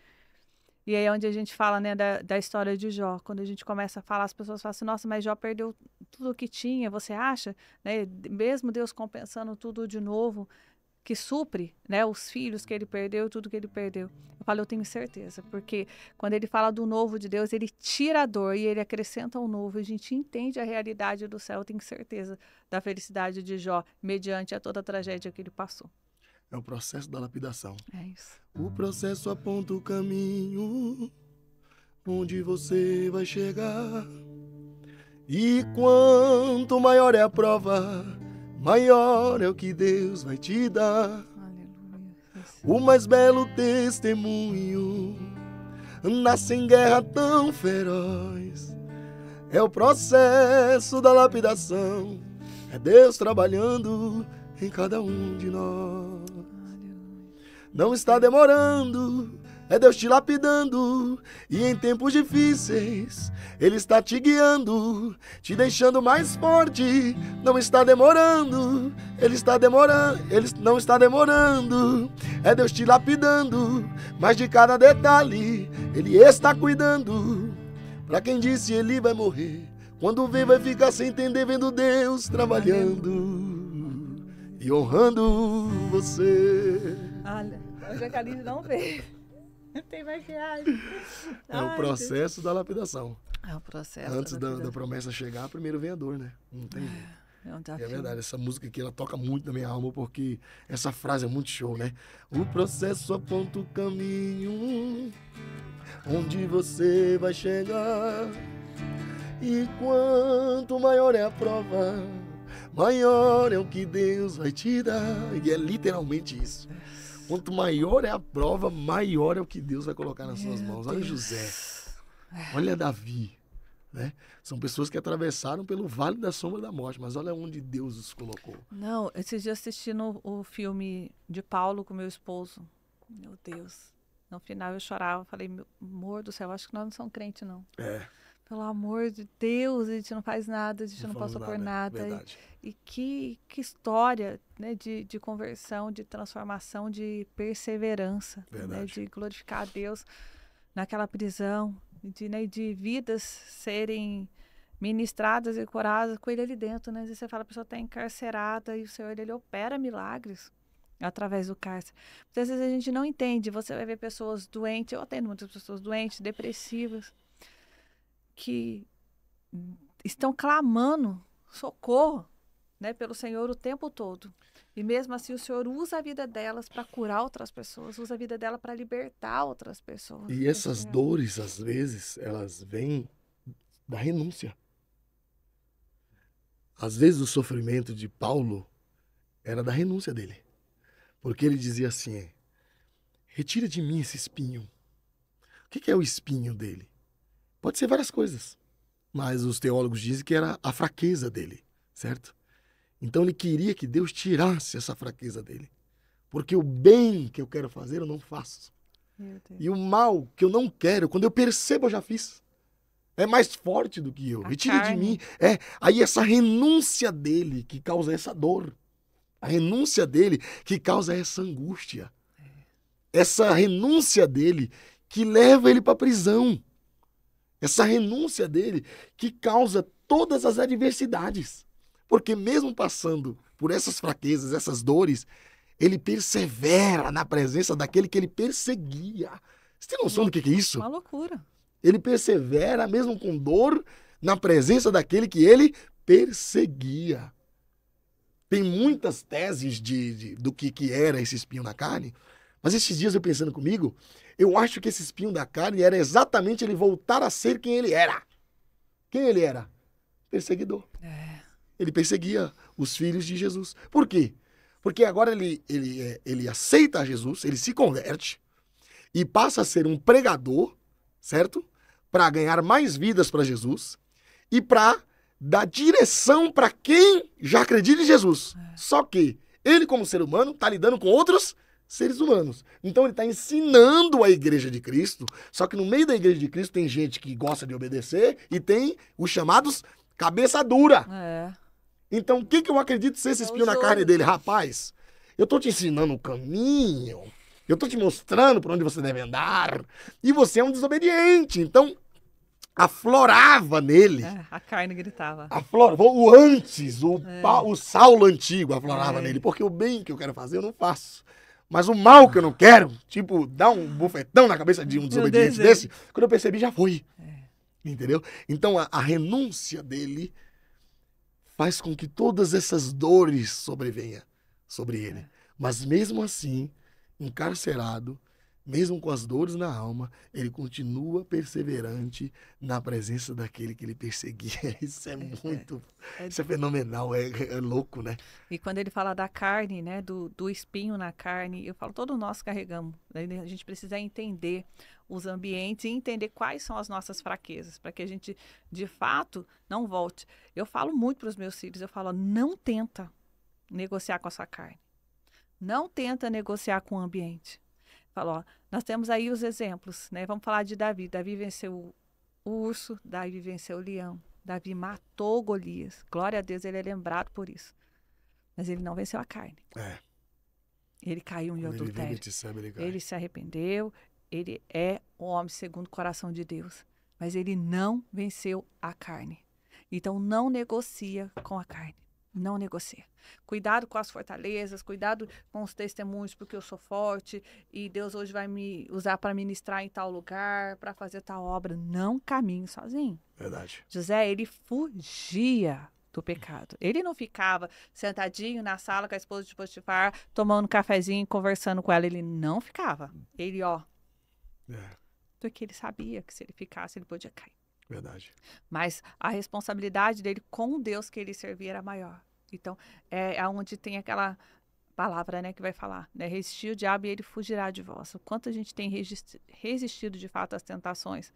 E aí é onde a gente fala, né, da história de Jó. Quando a gente começa a falar, as pessoas falam assim, nossa, mas Jó perdeu tudo o que tinha, você acha? Né? Mesmo Deus compensando tudo de novo, que supre, né, os filhos que ele perdeu, tudo que ele perdeu. Eu falo, eu tenho certeza, porque quando ele fala do novo de Deus, ele tira a dor e ele acrescenta um novo. A gente entende a realidade do céu, eu tenho certeza da felicidade de Jó, mediante a toda a tragédia que ele passou. É o processo da lapidação. É isso. O processo aponta o caminho onde você vai chegar. E quanto maior é a prova, maior é o que Deus vai te dar. Aleluia. O mais belo testemunho nasce em guerra tão feroz. É o processo da lapidação. É Deus trabalhando em cada um de nós. Não está demorando, é Deus te lapidando. E em tempos difíceis Ele está te guiando, te deixando mais forte. Não está demorando, Ele não está demorando. É Deus te lapidando, mas de cada detalhe Ele está cuidando. Pra quem disse Ele vai morrer, quando vê vai ficar sem entender, vendo Deus trabalhando e honrando você. Olha, hoje a Karine não veio. Tem maquiagem. É o processo da lapidação. É o processo. Antes da promessa chegar, primeiro vem a dor, né? Não tem jeito. É um E desafio. é verdade, essa música aqui, ela toca muito na minha alma, porque essa frase é muito show, né? O processo aponta o caminho onde você vai chegar. E quanto maior é a prova, maior é o que Deus vai te dar. E é literalmente isso. Quanto maior é a prova, maior é o que Deus vai colocar nas suas mãos. Olha José, olha Davi, né? São pessoas que atravessaram pelo vale da sombra da morte, mas olha onde Deus os colocou. Não, esses dias assistindo o filme de Paulo com meu esposo. Meu Deus. No final eu chorava, falei, meu amor do céu, acho que nós não somos crentes, não. É. Pelo amor de Deus, a gente não faz nada, a gente não passou por nada. Verdade. E que história, né, de conversão, de transformação, de perseverança, né, de glorificar a Deus naquela prisão, de vidas serem ministradas e curadas com ele ali dentro, né? Às vezes você fala, a pessoa está encarcerada e o Senhor, ele opera milagres através do cárcere. Muitas vezes a gente não entende, você vai ver pessoas doentes, eu atendo muitas pessoas doentes, depressivas, que estão clamando socorro, né, pelo Senhor o tempo todo. E mesmo assim o Senhor usa a vida delas para curar outras pessoas, usa a vida dela para libertar outras pessoas. E essas dores, às vezes, elas vêm da renúncia. Às vezes o sofrimento de Paulo era da renúncia dele. Porque ele dizia assim, retira de mim esse espinho. O que é o espinho dele? Pode ser várias coisas, mas os teólogos dizem que era a fraqueza dele, certo? Então ele queria que Deus tirasse essa fraqueza dele. Porque o bem que eu quero fazer eu não faço. E o mal que eu não quero, quando eu percebo eu já fiz. É mais forte do que eu. Retira de mim. Aí essa renúncia dele que causa essa dor. A renúncia dele que causa essa angústia. Essa renúncia dele que leva ele para a prisão. Essa renúncia dele que causa todas as adversidades. Porque mesmo passando por essas fraquezas, essas dores, ele persevera na presença daquele que ele perseguia. Você tem noção do que é isso? Uma loucura. Ele persevera, mesmo com dor, na presença daquele que ele perseguia. Tem muitas teses do que era esse espinho na carne, mas esses dias eu pensando comigo, eu acho que esse espinho da carne era exatamente ele voltar a ser quem ele era. Quem ele era? Perseguidor. Ele perseguia os filhos de Jesus. Por quê? Porque agora ele aceita Jesus, ele se converte e passa a ser um pregador, certo? Para ganhar mais vidas para Jesus e para dar direção para quem já acredita em Jesus. Só que ele, como ser humano, está lidando com outros seres humanos. Então ele está ensinando a igreja de Cristo, só que no meio da igreja de Cristo tem gente que gosta de obedecer e tem os chamados cabeça dura. Então o que eu acredito ser esse espinho na carne dele? Rapaz, eu estou te ensinando o caminho, eu estou te mostrando por onde você deve andar e você é um desobediente. Então aflorava nele. A carne gritava. O antes, o Saulo antigo aflorava nele, porque o bem que eu quero fazer eu não faço. Mas o mal que eu não quero, tipo, dar um bufetão na cabeça de um desobediente desse, quando eu percebi já foi. Entendeu? Então a renúncia dele faz com que todas essas dores sobrevenham sobre ele. Mas mesmo assim, encarcerado, mesmo com as dores na alma, ele continua perseverante na presença daquele que ele perseguia. Isso é muito... Isso é fenomenal, é louco, né? E quando ele fala da carne, né, do espinho na carne, eu falo, todos nós carregamos. Né? A gente precisa entender os ambientes e entender quais são as nossas fraquezas, para que a gente, de fato, não volte. Eu falo muito para os meus filhos, eu falo, não tenta negociar com a sua carne. Não tenta negociar com o ambiente. Falo, nós temos aí os exemplos, né? Vamos falar de Davi. Davi venceu o urso, Davi venceu o leão, Davi matou Golias. Glória a Deus, ele é lembrado por isso. Mas ele não venceu a carne. Ele caiu em adultério. Ele se arrependeu, ele é um homem segundo o coração de Deus. Mas ele não venceu a carne. Então não negocia com a carne. Não negocia. Cuidado com as fortalezas, cuidado com os testemunhos, porque eu sou forte e Deus hoje vai me usar para ministrar em tal lugar, para fazer tal obra. Não caminhe sozinho. Verdade. José, ele fugia do pecado. Ele não ficava sentadinho na sala com a esposa de Potifar, tomando um cafezinho e conversando com ela. Ele não ficava. Ele, porque ele sabia que se ele ficasse, ele podia cair. Verdade. Mas a responsabilidade dele com o Deus que ele servia era maior. Então, é onde tem aquela palavra, né, que vai falar, né? Resistir o diabo e ele fugirá de vós. O quanto a gente tem resistido de fato às tentações.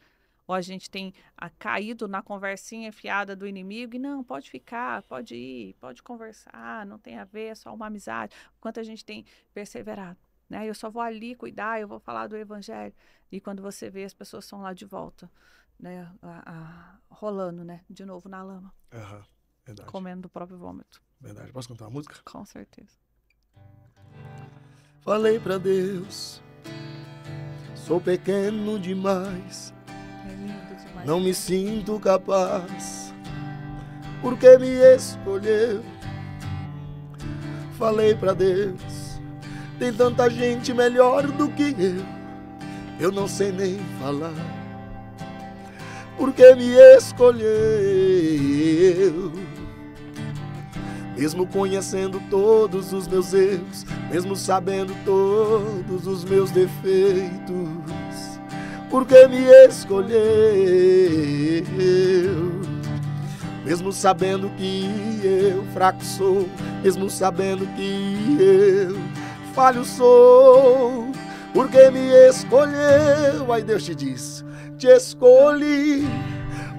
Ou a gente tem caído na conversinha fiada do inimigo e não, pode ficar, pode ir, pode conversar, não tem a ver, é só uma amizade. O quanto a gente tem perseverado. Né? Eu só vou ali cuidar, eu vou falar do evangelho. E quando você vê, as pessoas estão lá de volta. né, rolando, né, de novo na lama. Verdade. Comendo do próprio vômito. Verdade. Posso cantar uma música? Com certeza. Falei pra Deus, sou pequeno demais, É lindo demais. não me sinto capaz, porque me escolheu. Falei pra Deus, tem tanta gente melhor do que eu não sei nem falar, porque me escolheu. Mesmo conhecendo todos os meus erros, mesmo sabendo todos os meus defeitos, porque me escolheu. Mesmo sabendo que eu fraco sou, mesmo sabendo que eu falho sou, porque me escolheu. Aí Deus te diz, te escolhi,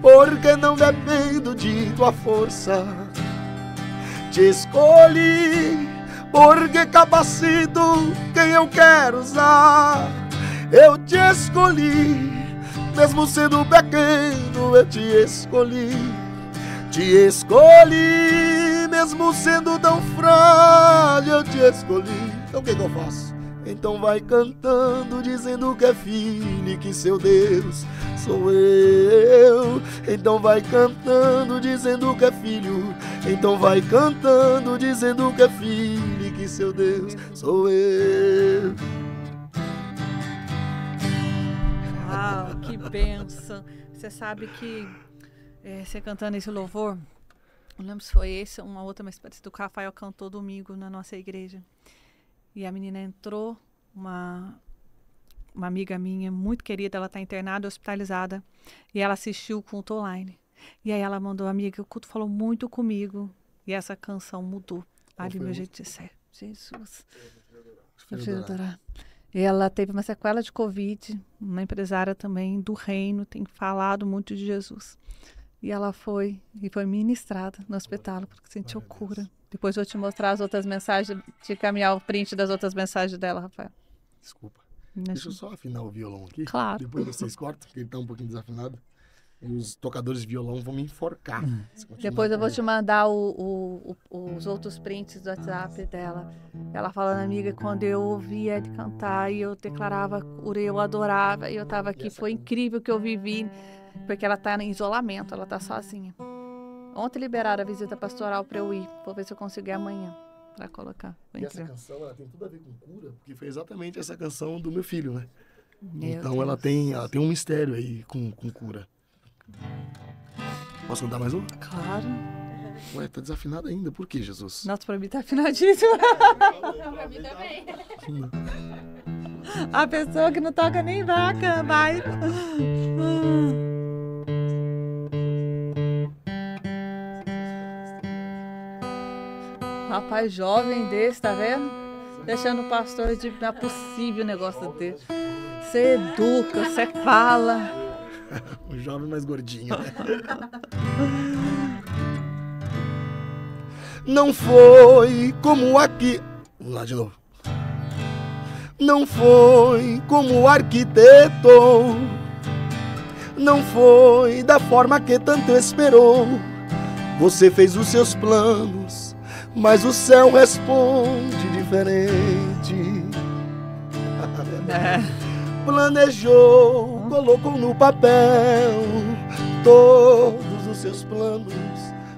porque não dependo de tua força. Te escolhi, porque capacito quem eu quero usar. Eu te escolhi, mesmo sendo pequeno, eu te escolhi. Te escolhi, mesmo sendo tão frágil, eu te escolhi. Então o que eu faço? Então vai cantando, dizendo que é filho e que seu Deus sou eu. Então vai cantando, dizendo que é filho. Então vai cantando, dizendo que é filho e que seu Deus sou eu. Uau, que bênção. Você sabe que você cantando esse louvor, não lembro se foi esse, uma outra, mas parece que o Rafael cantou domingo na nossa igreja. E a menina entrou, uma amiga minha, muito querida, ela está internada, hospitalizada, e ela assistiu o culto online. E aí ela mandou, amiga, o culto falou muito comigo, e essa canção mudou. Ali meu jeito de ser. Jesus. Eu preciso adorar. Ela teve uma sequela de Covid, uma empresária também do reino, tem falado muito de Jesus. E ela foi ministrada no hospital, porque sentiu cura. Depois eu vou te mostrar as outras mensagens, te caminhar o print das outras mensagens dela, Rafael. Desculpa. Deixa eu só afinar o violão aqui. Claro. Depois vocês cortam, porque ele tá um pouquinho desafinado. E os tocadores de violão vão me enforcar. Depois eu vou te mandar os outros prints do WhatsApp dela. Ela falando, amiga, quando eu ouvia ele cantar e eu declarava cura, eu adorava. E eu tava aqui, foi incrível o que eu vivi. Porque ela tá em isolamento, ela tá sozinha. Ontem liberaram a visita pastoral para eu ir. Vou ver se eu consigo ir amanhã para colocar. E essa canção, ela tem tudo a ver com cura, porque foi exatamente essa canção do meu filho, né? Meu então Deus. ela tem um mistério aí com cura. Posso cantar mais um? Claro. Ué, tá desafinado ainda. Por que, Jesus? Nossa, pra mim tá afinadíssimo. Pra mim também. A pessoa que não toca nem vaca, vai. Rapaz jovem desse, tá vendo? Deixando o pastor de não é possível um negócio desse. Você educa, você fala. O jovem mais gordinho. Não foi como aqui. Vamos lá de novo. Não foi como o arquiteto. Não foi da forma que tanto esperou. Você fez os seus planos, mas o céu responde diferente. Planejou, colocou no papel todos os seus planos,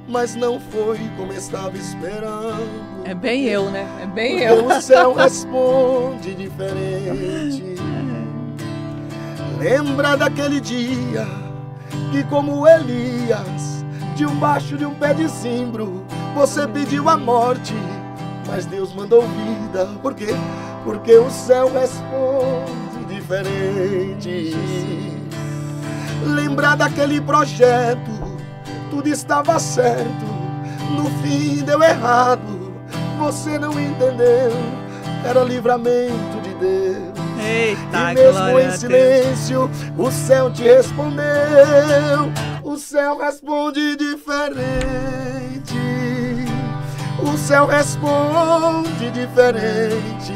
mas não foi como estava esperando. É bem eu, né? É bem Porque eu. o céu responde diferente. Lembra daquele dia que, como Elias, debaixo de um pé de zimbro, você pediu a morte, mas Deus mandou vida. Por quê? Porque o céu responde diferente. Lembra daquele projeto, tudo estava certo, no fim deu errado. Você não entendeu, era livramento de Deus. Eita, E mesmo glória em a Deus. silêncio, o céu te respondeu. O céu responde diferente. O céu responde diferente.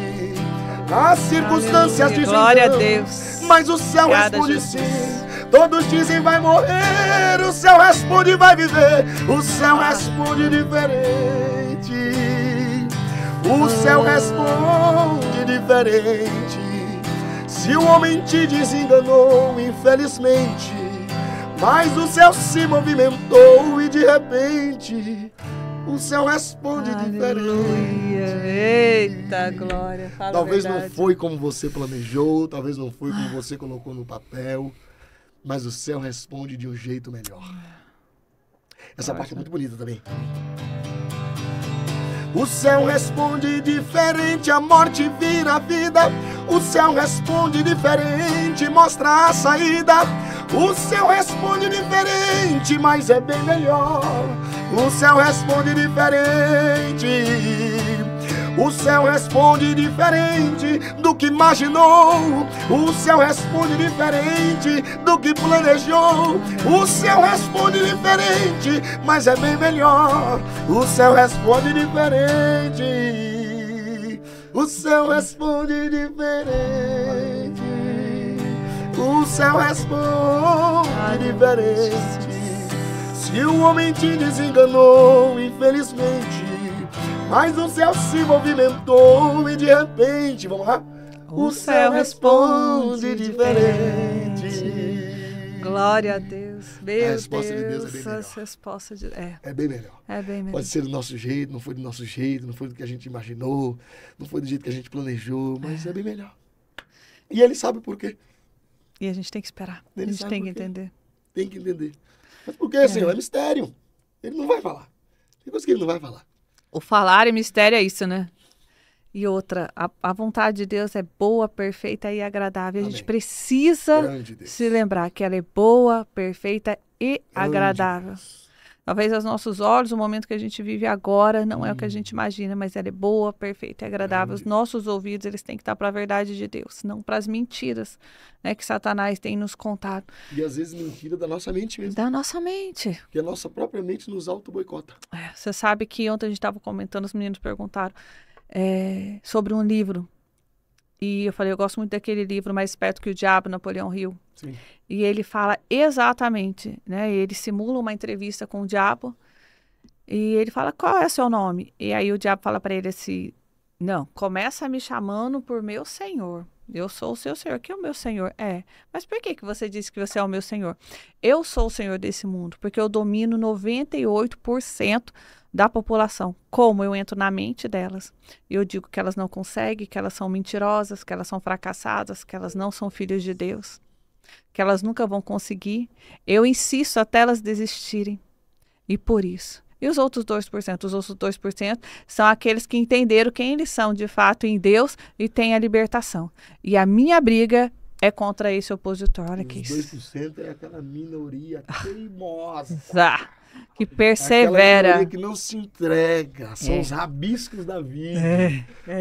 As circunstâncias Aleluia, dizem glória a não, Deus. mas o céu Obrigada, responde Jesus. sim. Todos dizem vai morrer, o céu responde vai viver. O céu responde diferente. O céu responde diferente. Se o homem te desenganou, infelizmente, mas o céu se movimentou e de repente o céu responde diferente. Eita, glória. Fala Talvez a não verdade. foi como você planejou, talvez não foi como você colocou no papel, mas o céu responde de um jeito melhor. Essa parte é muito bonita também. O céu responde diferente, a morte vira vida. O céu responde diferente, mostra a saída. O céu responde diferente, mas é bem melhor. O céu responde diferente. O céu responde diferente do que imaginou. O céu responde diferente do que planejou. O céu responde diferente, mas é bem melhor. O céu responde diferente. O céu responde diferente. O céu responde diferente. Se o homem te desenganou, infelizmente, mas o céu se movimentou e de repente, vamos lá? O céu responde diferente. Glória a Deus. Meu A resposta de Deus é bem Deus, melhor. as respostas de... É bem melhor. É bem melhor. Pode ser do nosso jeito, não foi do nosso jeito, não foi do que a gente imaginou, não foi do jeito que a gente planejou, mas é bem melhor. E ele sabe por quê. E a gente tem que esperar. A Ele gente sabe tem que por quê. entender. Tem que entender. Mas por quê, Senhor? É mistério. Ele não vai falar. Tem coisa que ele não vai falar. O falar e mistério é isso, né? E outra, a vontade de Deus é boa, perfeita e agradável. A gente Amém. precisa Grande Deus. se lembrar que ela é boa, perfeita e Grande agradável. Deus. Talvez aos nossos olhos, o momento que a gente vive agora não é o que a gente imagina, mas ela é boa, perfeita e agradável. Os nossos ouvidos, eles têm que estar para a verdade de Deus, não para as mentiras, né, que Satanás tem nos contado. E às vezes mentira da nossa mente mesmo. Da nossa mente. Porque a nossa própria mente nos auto-boicota. Você sabe que ontem a gente estava comentando, os meninos perguntaram sobre um livro. E eu falei, eu gosto muito daquele livro Mais Esperto que o Diabo, Napoleão Hill. Sim. E ele fala exatamente, né? Ele simula uma entrevista com o diabo e ele fala, qual é o seu nome? E aí o diabo fala para ele assim, não, começa me chamando por meu senhor. Eu sou o seu senhor. Que é o meu senhor? É. Mas por que você disse que você é o meu senhor? Eu sou o senhor desse mundo, porque eu domino 98% da população. Como eu entro na mente delas? Eu digo que elas não conseguem, que elas são mentirosas, que elas são fracassadas, que elas não são filhas de Deus, que elas nunca vão conseguir. Eu insisto até elas desistirem. E por isso. E os outros 2%? Os outros 2% são aqueles que entenderam quem eles são de fato em Deus e têm a libertação. E a minha briga é contra esse opositor. Olha que Os isso. 2% é aquela minoria teimosa. Que Aquela persevera. minoria que não se entrega. São os rabiscos da vida.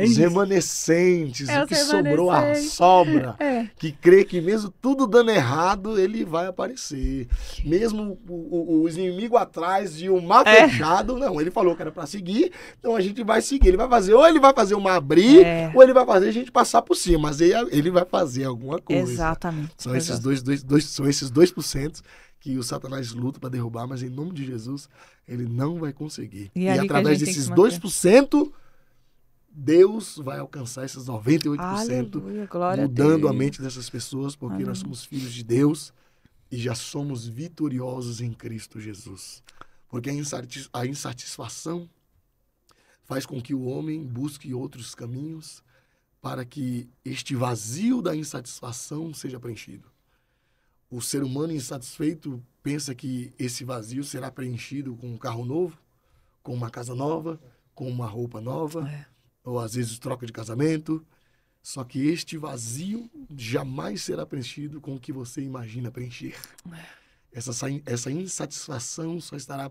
Os isso. remanescentes. É o os que sobrou, a remanescentes. sobra. É. Que crê que mesmo tudo dando errado, ele vai aparecer. Mesmo o inimigo atrás de um mar fechado, não, ele falou que era para seguir, então a gente vai seguir. Ele vai fazer, ou ele vai fazer uma abrir, ou ele vai fazer a gente passar por cima, mas ele vai fazer alguma coisa. Exatamente. São esses 2% que o Satanás luta para derrubar, mas em nome de Jesus, ele não vai conseguir. E através desses 2%, Deus vai alcançar esses 98%, Aleluia, glória mudando a a Deus. mente dessas pessoas, porque nós somos filhos de Deus e já somos vitoriosos em Cristo Jesus. Porque a insatisfação faz com que o homem busque outros caminhos para que este vazio da insatisfação seja preenchido. O ser humano insatisfeito pensa que esse vazio será preenchido com um carro novo, com uma casa nova, com uma roupa nova, ou às vezes troca de casamento. Só que este vazio jamais será preenchido com o que você imagina preencher. Essa insatisfação só estará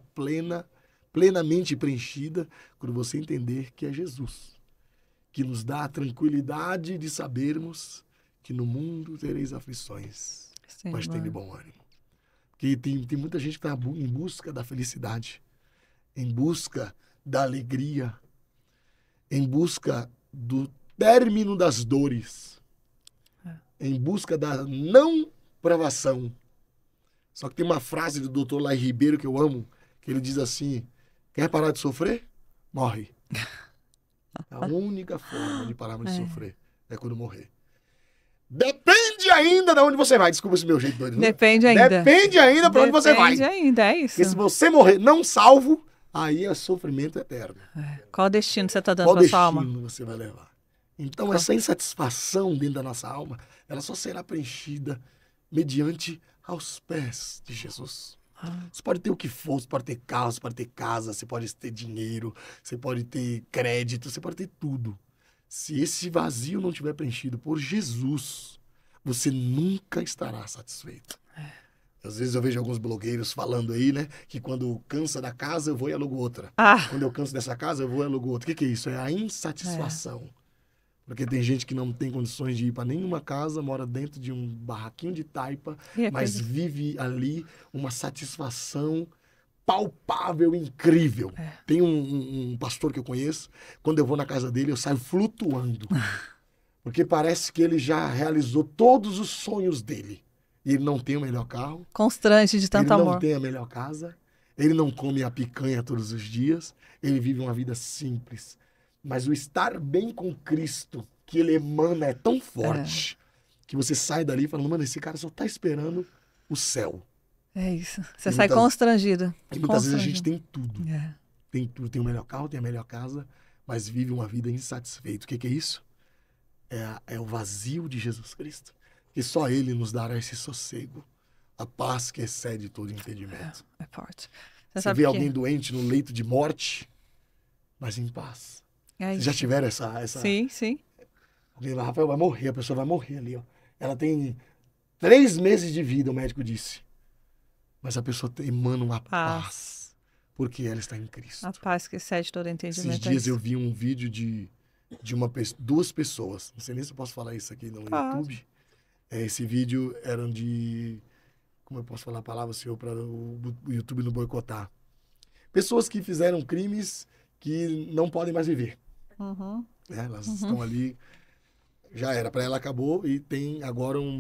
plenamente preenchida quando você entender que é Jesus, que nos dá a tranquilidade de sabermos que no mundo tereis aflições. Sim, mas tem de bom ânimo. Porque tem muita gente que está em busca da felicidade, em busca da alegria, em busca do término das dores, em busca da não provação. Só que tem uma frase do Dr. Lai Ribeiro que eu amo, que ele diz assim, quer parar de sofrer? Morre. A única forma de pararmos de sofrer é quando morrer. Depende ainda de onde você vai. Desculpa esse meu jeito doido. Depende ainda. Depende ainda para onde você vai. Depende ainda, é isso. Porque se você morrer não salvo, aí é sofrimento eterno. Qual destino você está dando Qual para sua alma? destino você vai levar? Então, essa insatisfação dentro da nossa alma, ela só será preenchida mediante aos pés de Jesus. Você pode ter o que for, você pode ter carro, você pode ter casa, você pode ter dinheiro, você pode ter crédito, você pode ter tudo. Se esse vazio não tiver preenchido por Jesus, você nunca estará satisfeito. Às vezes eu vejo alguns blogueiros falando aí, né, que quando cansa da casa eu vou e alugo outra. Quando eu canso dessa casa eu vou e alugo outra. O que é isso? É a insatisfação. Porque tem gente que não tem condições de ir para nenhuma casa, mora dentro de um barraquinho de taipa, mas vive ali uma satisfação palpável, incrível. Tem um pastor que eu conheço, quando eu vou na casa dele, eu saio flutuando. Porque parece que ele já realizou todos os sonhos dele. E ele não tem o melhor carro. Constrange de tanto amor. Ele não tem a melhor casa. Ele não come a picanha todos os dias. Ele vive uma vida simples. Mas o estar bem com Cristo, que ele emana, é tão forte, que você sai dali falando, mano, esse cara só tá esperando o céu. É isso. Você sai constrangido. E muitas vezes a gente tem tudo. Tem tudo, tem o melhor carro, tem a melhor casa, mas vive uma vida insatisfeita. O que é isso? É o vazio de Jesus Cristo. Que só ele nos dará esse sossego, a paz que excede todo entendimento. É forte. Você vê alguém doente no leito de morte, mas em paz. Vocês já tiveram essa... Sim, sim. Alguém lá, Rafael, vai morrer, a pessoa vai morrer ali, ó. Ela tem 3 meses de vida, o médico disse. Mas a pessoa emana uma paz, porque ela está em Cristo. A paz que excede todo entendimento. Esses dias eu vi um vídeo de 2 pessoas, não sei nem se eu posso falar isso aqui no YouTube. Esse vídeo era de... Como eu posso falar a palavra, senhor, para o YouTube não boicotar? Pessoas que fizeram crimes que não podem mais viver. Elas estão ali, já era, para ela acabou e tem agora um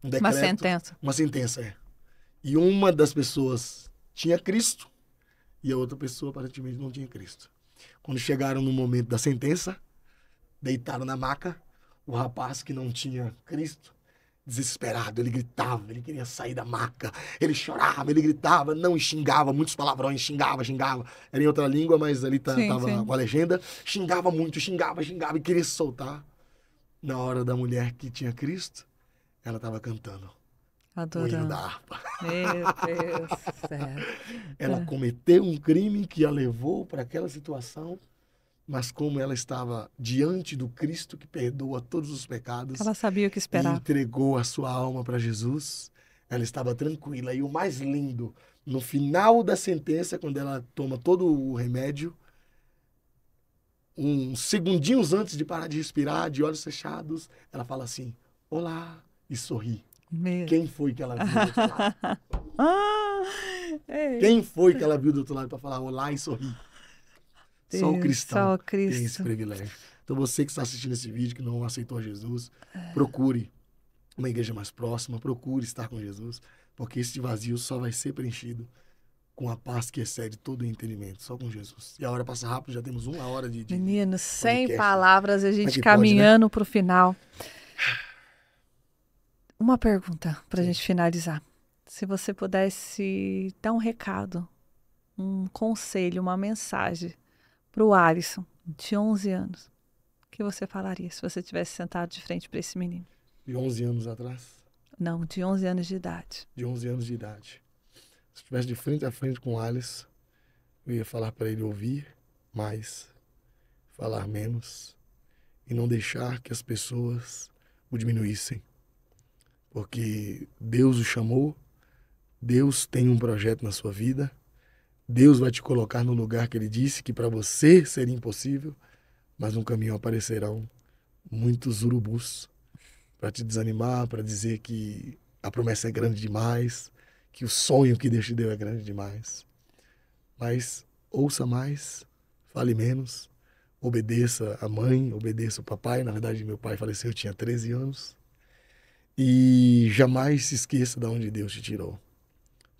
decreto. Uma sentença, E uma das pessoas tinha Cristo e a outra pessoa aparentemente não tinha Cristo. Quando chegaram no momento da sentença, deitaram na maca, o rapaz que não tinha Cristo, desesperado, ele gritava, ele queria sair da maca, ele chorava, ele gritava, não, xingava, muitos palavrões, xingava. Era em outra língua, mas ali tava com a legenda, xingava muito, xingava e queria se soltar. Na hora da mulher que tinha Cristo, ela estava cantando. Adorando. O hino da harpa. Meu Deus do céu. Ela cometeu um crime que a levou para aquela situação, mas como ela estava diante do Cristo que perdoa todos os pecados, ela sabia o que esperar. E entregou a sua alma para Jesus, ela estava tranquila. E o mais lindo, no final da sentença, quando ela toma todo o remédio, uns segundinhos antes de parar de respirar, de olhos fechados, ela fala assim, olá, e sorri. Quem foi que ela viu do outro lado? Quem foi que ela viu do outro lado para falar olá e sorri? Só o cristão tem esse privilégio. Então você que está assistindo esse vídeo, que não aceitou Jesus, procure uma igreja mais próxima, procure estar com Jesus, porque esse vazio só vai ser preenchido com a paz que excede todo o entendimento, só com Jesus. E a hora passa rápido, já temos 1 hora de Meninos, sem palavras, a gente caminhando, né? Para o final. Uma pergunta para a gente finalizar. Se você pudesse dar um recado, um conselho, uma mensagem para o Alisson, de 11 anos, o que você falaria se você tivesse sentado de frente para esse menino? De 11 anos atrás? Não, de 11 anos de idade. De 11 anos de idade. Se estivesse de frente a frente com o Alisson, eu ia falar para ele ouvir mais, falar menos e não deixar que as pessoas o diminuíssem. Porque Deus o chamou, Deus tem um projeto na sua vida, Deus vai te colocar no lugar que Ele disse que para você seria impossível, mas no caminho aparecerão muitos urubus para te desanimar, para dizer que a promessa é grande demais, que o sonho que Deus te deu é grande demais. Mas ouça mais, fale menos, obedeça a mãe, obedeça o papai. Na verdade, meu pai faleceu, eu tinha 13 anos. E jamais se esqueça de onde Deus te tirou.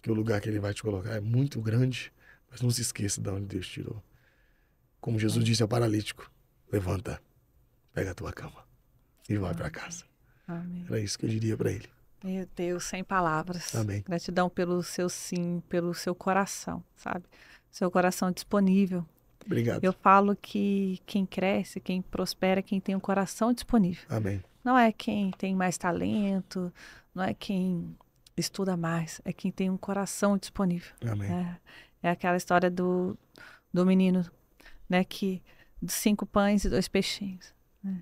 Que o lugar que ele vai te colocar é muito grande, mas não se esqueça de onde Deus te tirou. Como Jesus disse ao paralítico, levanta, pega a tua cama e vai para casa. Amém. Era isso que eu diria para ele. Meu Deus, sem palavras. Amém. Gratidão pelo seu sim, pelo seu coração, sabe? Seu coração disponível. Obrigado. Eu falo que quem cresce, quem prospera, é quem tem um coração disponível. Amém. Não é quem tem mais talento, não é quem estuda mais, é quem tem um coração disponível. Amém. É aquela história do menino, né, que dos 5 pães e 2 peixinhos. Né?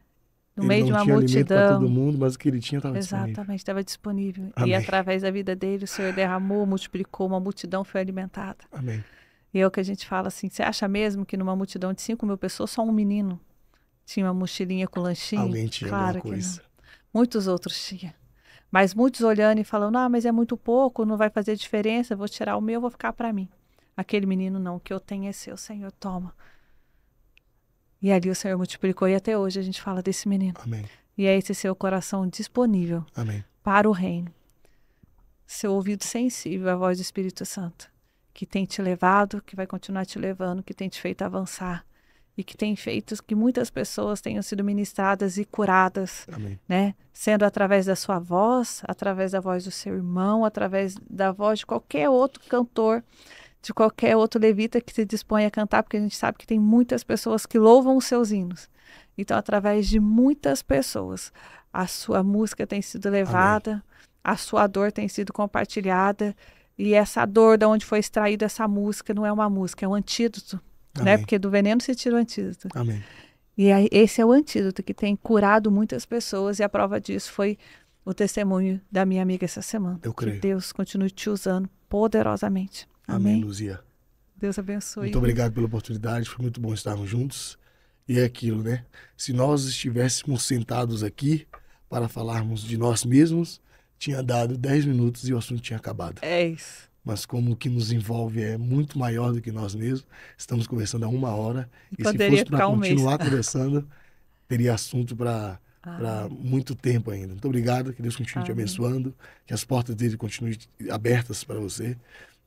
No Ele meio de não uma tinha alimento para multidão. todo mundo, mas o que ele tinha estava disponível. Exatamente, estava disponível. Amém. E através da vida dele, o Senhor derramou, multiplicou, uma multidão foi alimentada. Amém. E é o que a gente fala assim, você acha mesmo que numa multidão de 5.000 pessoas, só um menino tinha uma mochilinha com lanchinho? Alguém tinha Claro alguma coisa. que não. Muitos outros tinham. Mas muitos olhando e falando, ah, mas é muito pouco, não vai fazer diferença, vou tirar o meu, vou ficar para mim. Aquele menino não, o que eu tenho é seu, Senhor, toma. E ali o Senhor multiplicou e até hoje a gente fala desse menino. Amém. E é esse seu coração disponível Amém. para o reino. Seu ouvido sensível à voz do Espírito Santo, que tem te levado, que vai continuar te levando, que tem te feito avançar e que tem feito que muitas pessoas tenham sido ministradas e curadas, Amém. né? Sendo através da sua voz, através da voz do seu irmão, através da voz de qualquer outro cantor, de qualquer outro levita que se dispõe a cantar, porque a gente sabe que tem muitas pessoas que louvam os seus hinos. Então, através de muitas pessoas, a sua música tem sido levada, amém, a sua dor tem sido compartilhada, e essa dor de onde foi extraída essa música não é uma música, é um antídoto, né? Porque do veneno se tira o antídoto. Amém. E aí, esse é o antídoto que tem curado muitas pessoas, e a prova disso foi o testemunho da minha amiga essa semana. Eu creio. Que Deus continue te usando poderosamente. Amém, Luzia. Deus abençoe. Muito obrigado pela oportunidade, foi muito bom estarmos juntos. E é aquilo, né? Se nós estivéssemos sentados aqui para falarmos de nós mesmos, tinha dado 10 minutos e o assunto tinha acabado. É isso. Mas como o que nos envolve é muito maior do que nós mesmos, estamos conversando há 1 hora. E se fosse para continuar conversando, teria assunto para muito tempo ainda. Muito obrigado, que Deus continue te abençoando, que as portas dele continuem abertas para você.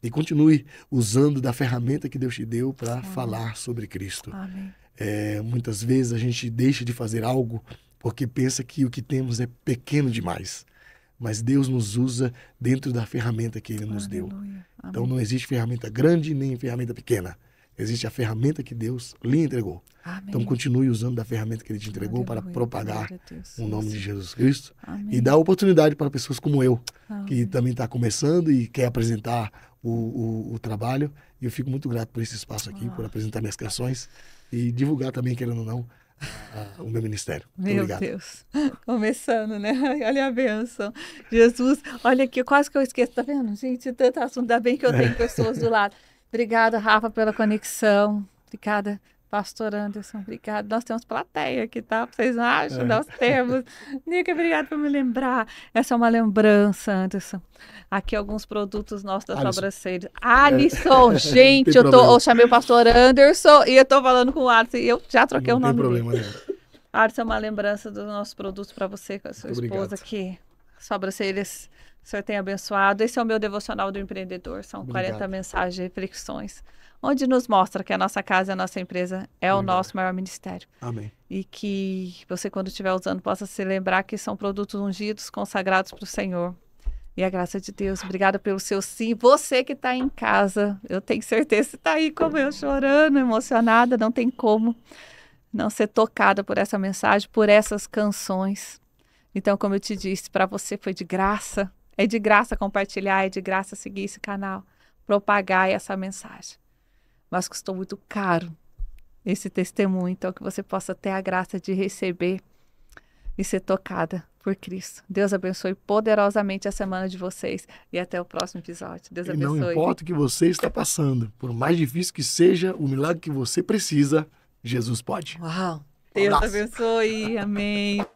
E continue usando da ferramenta que Deus te deu para falar sobre Cristo. Amém. Muitas vezes a gente deixa de fazer algo porque pensa que o que temos é pequeno demais. Mas Deus nos usa dentro da ferramenta que Ele nos deu. Então não existe ferramenta grande nem ferramenta pequena. Existe a ferramenta que Deus lhe entregou. Amém. Então continue usando da ferramenta que Ele te entregou para propagar o nome de Jesus Cristo. Amém. E dar oportunidade para pessoas como eu, que também está começando e quer apresentar o trabalho. E eu fico muito grato por esse espaço aqui, por apresentar minhas canções e divulgar também, querendo ou não, o meu ministério. Muito obrigado. Deus. Começando, né? Olha a bênção. Jesus, olha aqui, quase que eu esqueço, tá vendo? Gente, tanto assunto, ainda bem que eu tenho pessoas do lado. Obrigada, Rafa, pela conexão. Obrigada, Pastor Anderson. Obrigada. Nós temos plateia aqui, tá? Vocês não acham? Nós temos. Nica, obrigada por me lembrar. Essa é uma lembrança, Anderson. Aqui alguns produtos nossos da sobrancelha. Alisson, gente, eu chamei o Pastor Anderson e eu tô falando com o Alisson. E eu já troquei o nome dele. Não tem problema nenhum. Alisson, é uma lembrança dos nossos produtos para você, com a sua esposa aqui. Sobrancelhas. O Senhor tem abençoado. Esse é o meu devocional do empreendedor. São 40 mensagens de reflexões, onde nos mostra que a nossa casa, a nossa empresa é o nosso maior ministério. Amém. E que você, quando estiver usando, possa se lembrar que são produtos ungidos, consagrados para o Senhor. E a graça de Deus. Obrigada pelo seu sim. Você que está em casa, eu tenho certeza que está aí como eu, chorando, emocionada. Não tem como não ser tocada por essa mensagem, por essas canções. Então, como eu te disse, para você foi de graça. É de graça compartilhar, é de graça seguir esse canal, propagar essa mensagem. Mas custou muito caro esse testemunho, então que você possa ter a graça de receber e ser tocada por Cristo. Deus abençoe poderosamente a semana de vocês e até o próximo episódio. Deus abençoe. Não importa o que você está passando, por mais difícil que seja, o milagre que você precisa, Jesus pode. Uau! Deus abençoe. Amém.